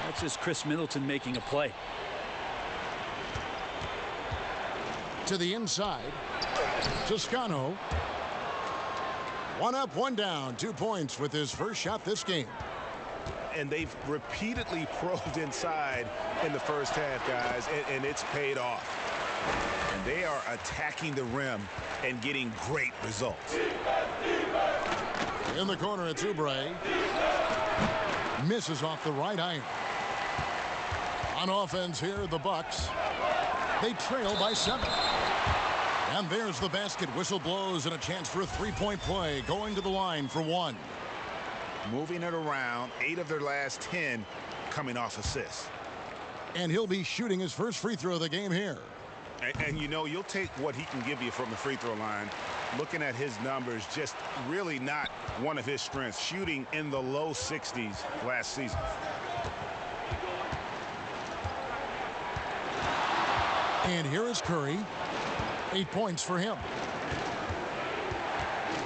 That's just Chris Middleton making a play. To the inside. Toscano. 1 up, 1 down. 2 points with his first shot this game. And they've repeatedly probed inside in the first half, guys, and it's paid off. And they are attacking the rim and getting great results. In the corner, it's Oubre. Misses off the right iron. On offense here, the Bucks. They trail by 7. And there's the basket. Whistle blows and a chance for a 3-point play. Going to the line for 1. Moving it around. 8 of their last 10 coming off assists. And he'll be shooting his first free throw of the game here. And you know, you'll take what he can give you from the free throw line. Looking at his numbers, just really not one of his strengths. Shooting in the low 60s last season. And here is Curry. 8 points for him.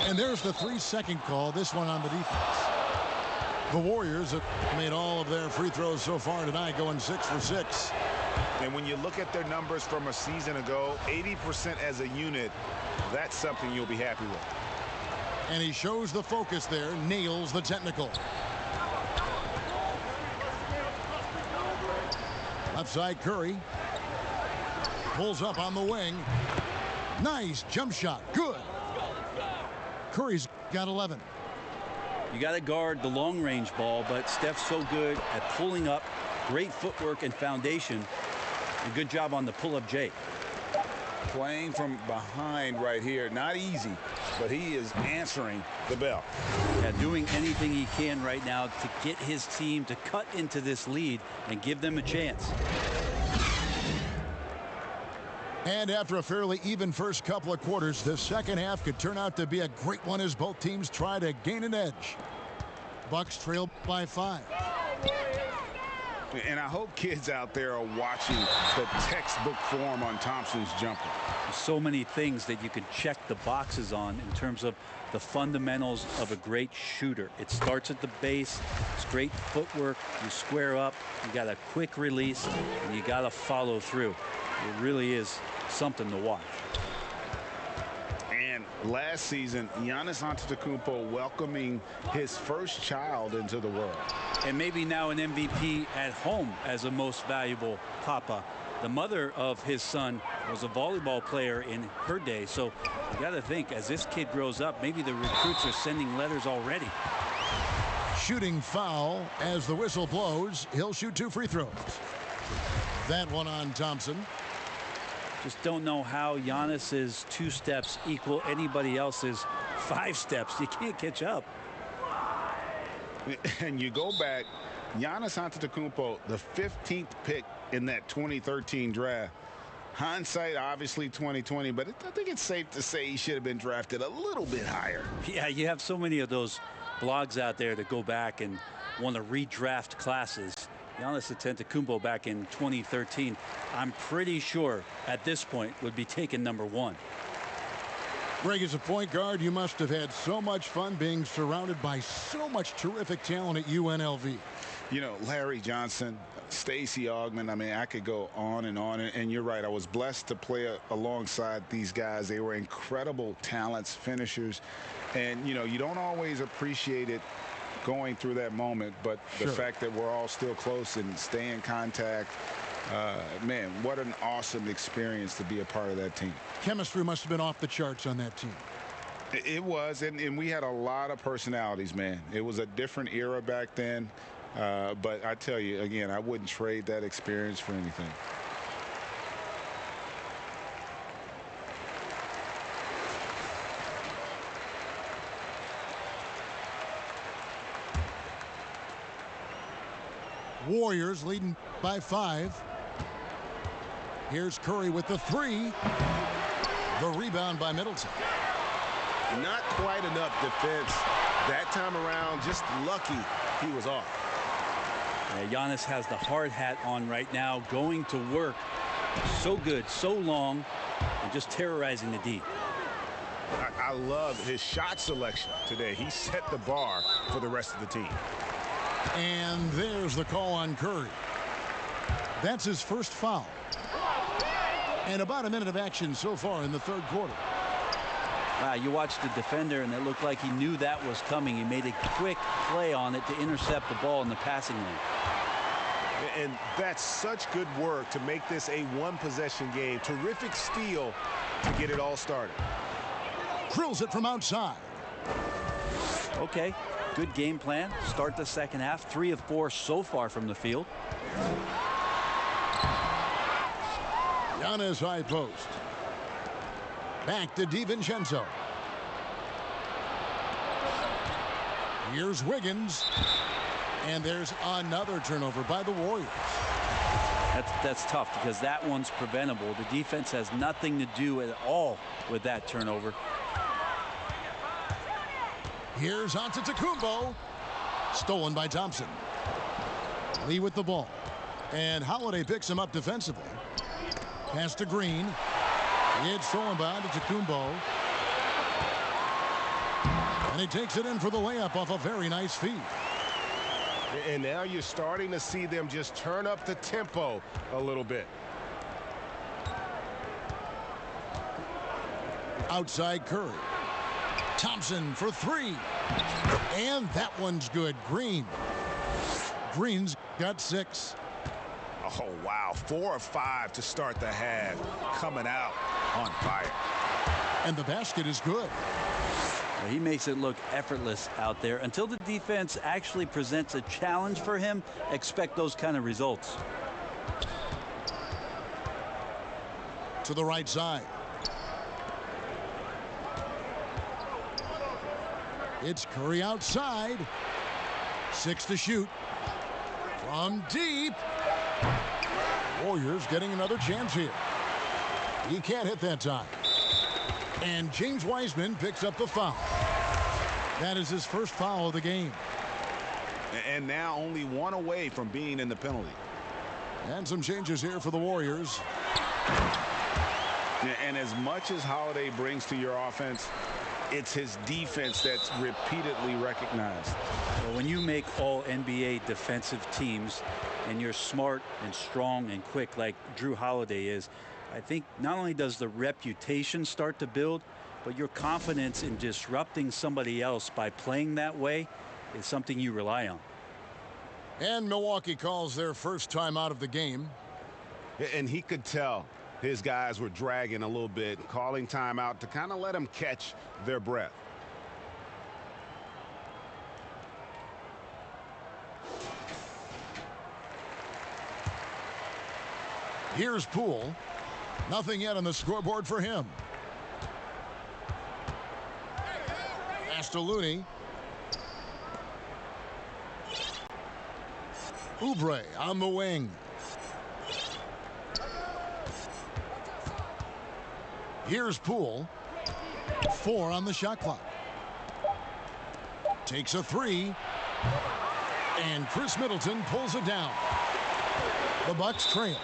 And there's the 3-second call. This one on the defense. The Warriors have made all of their free throws so far tonight, going 6 for 6. And when you look at their numbers from a season ago, 80% as a unit, that's something you'll be happy with. And he shows the focus there, nails the technical. Left side, Curry. Pulls up on the wing. Nice jump shot. Good. Curry's got 11. You got to guard the long-range ball, but Steph's so good at pulling up. Great footwork and foundation. A good job on the pull-up J. Playing from behind right here, not easy, but he is answering the bell. Yeah, doing anything he can right now to get his team to cut into this lead and give them a chance. And after a fairly even first couple of quarters, the second half could turn out to be a great one as both teams try to gain an edge. Bucks trail by 5. And I hope kids out there are watching the textbook form on Thompson's jumper. So many things that you can check the boxes on in terms of the fundamentals of a great shooter. It starts at the base. It's great footwork. You square up. You got a quick release, and you got to follow through. It really is something to watch. And last season, Giannis Antetokounmpo welcoming his first child into the world. And maybe now an MVP at home as a most valuable papa. The mother of his son was a volleyball player in her day. So you got to think, as this kid grows up, maybe the recruits are sending letters already. Shooting foul as the whistle blows. He'll shoot 2 free throws. That one on Thompson. Just don't know how Giannis's 2 steps equal anybody else's 5 steps. You can't catch up. And you go back, Giannis Antetokounmpo, the 15th pick in that 2013 draft. Hindsight, obviously 2020, but I think it's safe to say he should have been drafted a little bit higher. Yeah, you have so many of those blogs out there that go back and want to redraft classes. Giannis Antetokounmpo back in 2013, I'm pretty sure at this point would be taken number 1. Greg, as a point guard, you must have had so much fun being surrounded by so much terrific talent at UNLV. You know, Larry Johnson, Stacey Augmon, I mean, I could go on. And you're right, I was blessed to play alongside these guys. They were incredible talents, finishers. And, you know, you don't always appreciate it going through that moment, but the fact that we're all still close and stay in contact, man, what an awesome experience to be a part of that team. Chemistry must have been off the charts on that team. It was, and we had a lot of personalities, man. It was a different era back then, but I tell you, again, I wouldn't trade that experience for anything. Warriors leading by 5. Here's Curry with the 3. The rebound by Middleton. Not quite enough defense that time around. Just lucky he was off. Giannis has the hard hat on right now, going to work. So good, so long, and just terrorizing the D. I love his shot selection today. He set the bar for the rest of the team. And there's the call on Curry. That's his first foul. And about a minute of action so far in the third quarter. Wow, you watched the defender, and it looked like he knew that was coming. He made a quick play on it to intercept the ball in the passing lane. And that's such good work to make this a one-possession game. Terrific steal to get it all started. Drills it from outside. Okay, good game plan. Start the second half. 3 of 4 so far from the field. Giannis high post. Back to DiVincenzo. Here's Wiggins. And there's another turnover by the Warriors. That's tough because that one's preventable. The defense has nothing to do at all with that turnover. Here's Antetokounmpo. Stolen by Thompson. Lee with the ball. And Holiday picks him up defensively. Pass to Green. It's stolen by Antetokounmpo. And he takes it in for the layup off a very nice feed. And now you're starting to see them just turn up the tempo a little bit. Outside Curry. Thompson for 3. And that one's good. Green's got 6. Oh, wow. 4 of 5 to start the half. Coming out on fire. And the basket is good. He makes it look effortless out there. Until the defense actually presents a challenge for him, expect those kind of results. To the right side. It's Curry outside. 6 to shoot. From deep. Warriors getting another chance here. He can't hit that time. And James Wiseman picks up the foul. That is his first foul of the game. And now only 1 away from being in the penalty. And some changes here for the Warriors. And as much as Holiday brings to your offense, it's his defense that's repeatedly recognized. Well, when you make all NBA defensive teams and you're smart and strong and quick like Jrue Holiday is, I think not only does the reputation start to build, but your confidence in disrupting somebody else by playing that way is something you rely on. And Milwaukee calls their first time out of the game. And he could tell his guys were dragging a little bit, calling timeout to kind of let them catch their breath. Here's Poole. Nothing yet on the scoreboard for him. Pass to Looney. Oubre on the wing. Here's Poole. 4 on the shot clock. Takes a 3. And Chris Middleton pulls it down. The Bucks trail.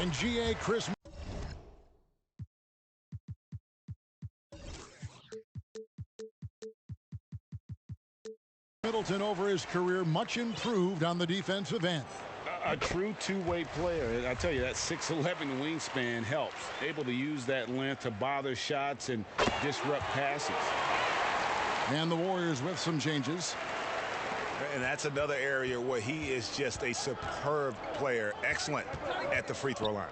And G.A. Chris Middleton over his career, much improved on the defensive end. A true two-way player. And I tell you, that 6'11" wingspan helps. Able to use that length to bother shots and disrupt passes. And the Warriors with some changes. And that's another area where he is just a superb player. Excellent at the free throw line.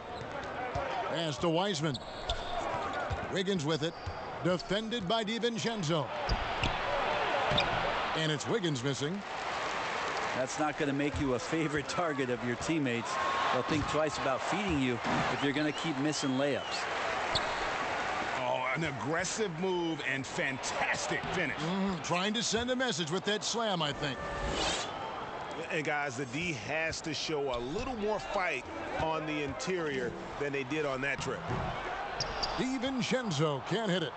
Pass to Wiseman. Wiggins with it. Defended by DiVincenzo. And it's Wiggins missing. That's not going to make you a favorite target of your teammates. They'll think twice about feeding you if you're going to keep missing layups. Oh, an aggressive move and fantastic finish. Trying to send a message with that slam, I think. And guys, the D has to show a little more fight on the interior than they did on that trip. DiVincenzo can't hit it.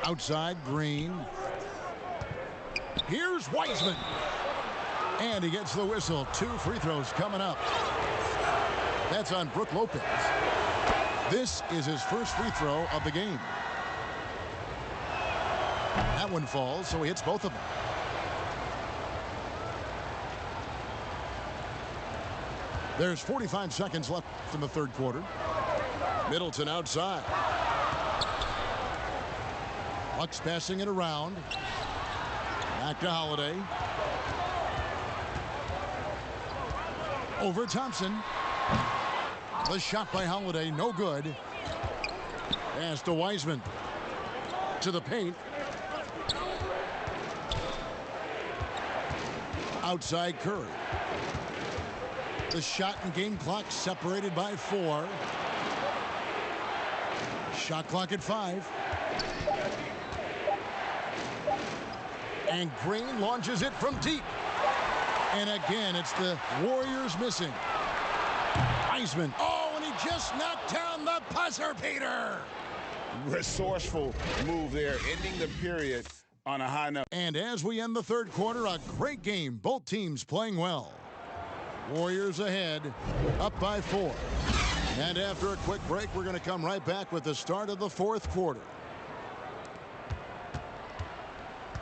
Outside, Green. Here's Wiseman. And he gets the whistle. 2 free throws coming up. That's on Brook Lopez. This is his first free throw of the game. That one falls, so he hits both of them. There's 45 seconds left in the third quarter. Middleton outside. Bucks passing it around. Back to Holiday. Over Thompson. The shot by Holiday, no good. Pass to Wiseman. To the paint. Outside Curry. The shot and game clock separated by 4. Shot clock at 5. And Green launches it from deep. And again, it's the Warriors missing. Wiseman. Oh, and he just knocked down the buzzer beater. Resourceful move there, ending the period on a high note. And as we end the third quarter, a great game. Both teams playing well. Warriors ahead, up by 4. And after a quick break, we're going to come right back with the start of the fourth quarter.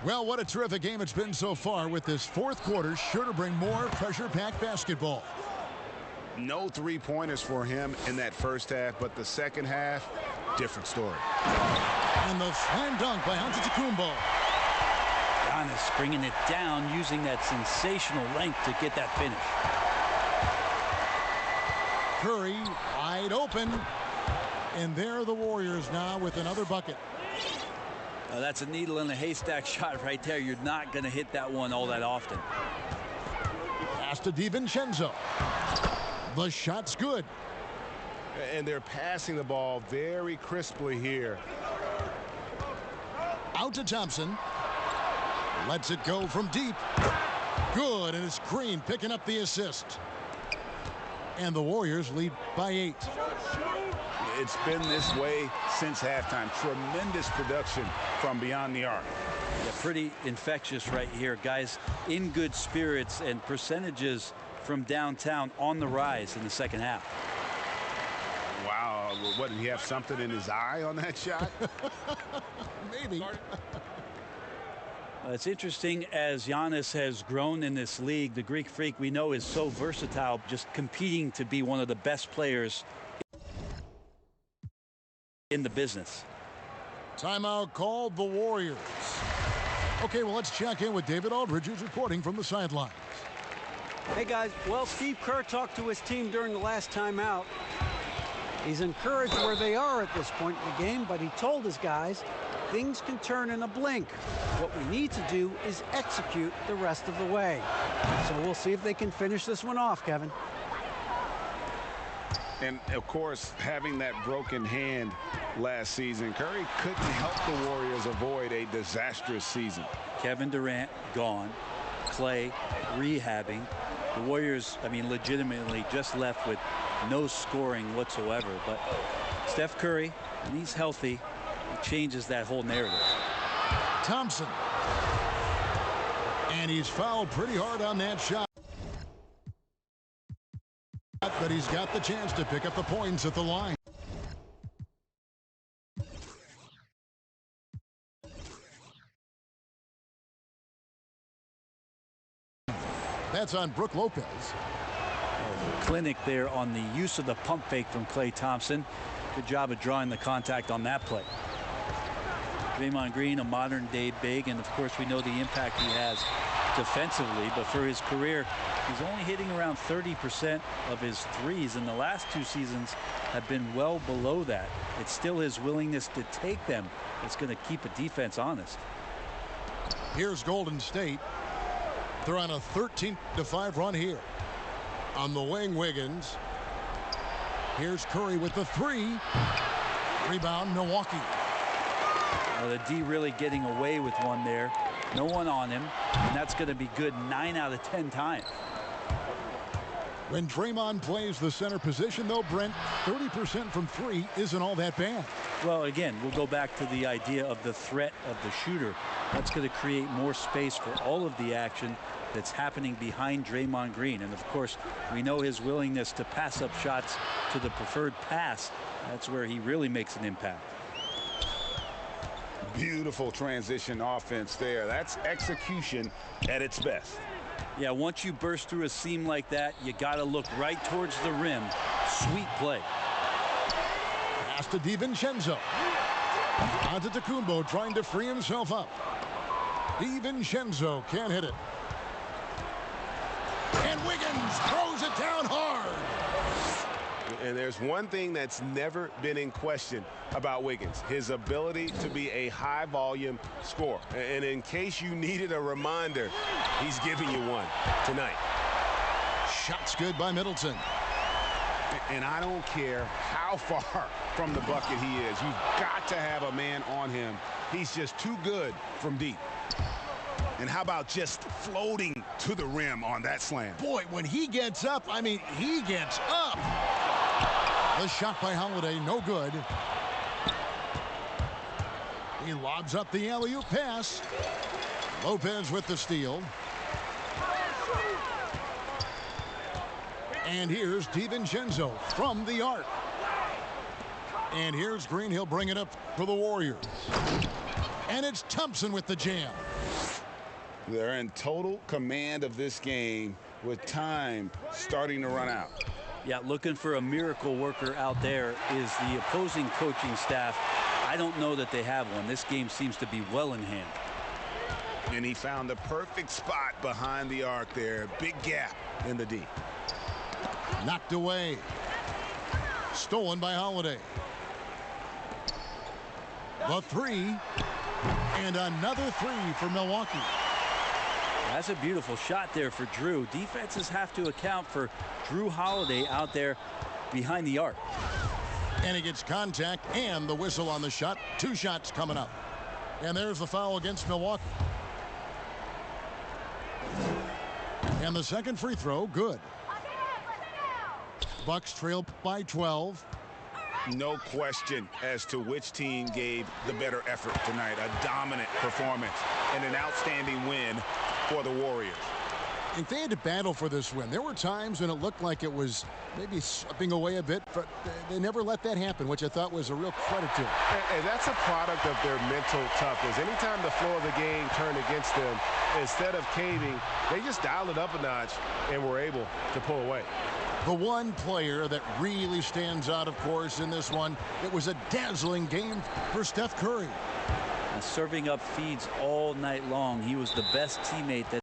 Well, what a terrific game it's been so far, with this fourth quarter sure to bring more pressure-packed basketball. No three-pointers for him in that first half, but the second half, different story. And the slam dunk by Antetokounmpo. Giannis bringing it down, using that sensational length to get that finish. Curry wide open. And there are the Warriors now with another bucket. That's a needle in a haystack shot right there. You're not going to hit that one all that often. Pass to DiVincenzo. The shot's good. And they're passing the ball very crisply here. Out to Thompson. Lets it go from deep. Good, and it's Green picking up the assist. And the Warriors lead by 8. It's been this way since halftime. Tremendous production from beyond the arc. Yeah, pretty infectious right here. Guys in good spirits, and percentages from downtown on the rise in the second half. Wow, what, did he have something in his eye on that shot? Maybe. It's interesting, as Giannis has grown in this league, the Greek Freak we know is so versatile, just competing to be one of the best players in the business. Timeout called the Warriors. Okay, well, let's check in with David Aldridge, who's reporting from the sidelines. Hey, guys. Well, Steve Kerr talked to his team during the last timeout. He's encouraged where they are at this point in the game, but he told his guys things can turn in a blink. What we need to do is execute the rest of the way. So we'll see if they can finish this one off, Kevin. And, of course, having that broken hand last season, Curry couldn't help the Warriors avoid a disastrous season. Kevin Durant gone. Clay rehabbing. The Warriors, I mean, legitimately just left with no scoring whatsoever. But Steph Curry, when he's healthy, he changes that whole narrative. Thompson. And he's fouled pretty hard on that shot. But he's got the chance to pick up the points at the line. That's on Brook Lopez. Clinic there on the use of the pump fake from Klay Thompson. Good job of drawing the contact on that play. Draymond Green, a modern day big, and of course we know the impact he has defensively, but for his career he's only hitting around 30% of his threes, and the last 2 seasons have been well below that. It's still his willingness to take them that's going to keep a defense honest. Here's Golden State. They're on a 13-5 run here. On the wing, Wiggins. Here's Curry with the 3. Rebound, Milwaukee. Well, the D really getting away with one there. No one on him, and that's going to be good 9 out of 10 times. When Draymond plays the center position, though, Brent, 30% from three isn't all that bad. Well, again, we'll go back to the idea of the threat of the shooter. That's going to create more space for all of the action that's happening behind Draymond Green. And, of course, we know his willingness to pass up shots to the preferred pass. That's where he really makes an impact. Beautiful transition offense there. That's execution at its best. Yeah, once you burst through a seam like that, you got to look right towards the rim. Sweet play. Pass to DiVincenzo. Antetokounmpo trying to free himself up. DiVincenzo can't hit it. And Wiggins throws it down hard. And there's one thing that's never been in question about Wiggins, his ability to be a high-volume scorer. And in case you needed a reminder, he's giving you one tonight. Shot's good by Middleton. And I don't care how far from the bucket he is. You've got to have a man on him. He's just too good from deep. And how about just floating to the rim on that slam? Boy, when he gets up, I mean, he gets up. The shot by Holiday, no good. He lobs up the alley-oop pass. Lopez with the steal. And here's DiVincenzo from the arc. And here's Green. He'll bring it up for the Warriors. And it's Thompson with the jam. They're in total command of this game with time starting to run out. Yeah, looking for a miracle worker out there is the opposing coaching staff. I don't know that they have one. This game seems to be well in hand. And he found the perfect spot behind the arc there. Big gap in the D. Knocked away. Stolen by Holiday. The three. And another three for Milwaukee. That's a beautiful shot there for Drew. Defenses have to account for Drew Holiday out there behind the arc. And he gets contact and the whistle on the shot. Two shots coming up. And there's the foul against Milwaukee. And the second free throw, good. Bucks trail by 12. No question as to which team gave the better effort tonight. A dominant performance and an outstanding win for the Warriors. If they had to battle for this win, there were times when it looked like it was maybe slipping away a bit, but they never let that happen, which I thought was a real credit to them. And that's a product of their mental toughness. Anytime the flow of the game turned against them, instead of caving, they just dialed it up a notch and were able to pull away. The one player that really stands out, of course, in this one, it was a dazzling game for Steph Curry. And serving up feeds all night long. He was the best teammate that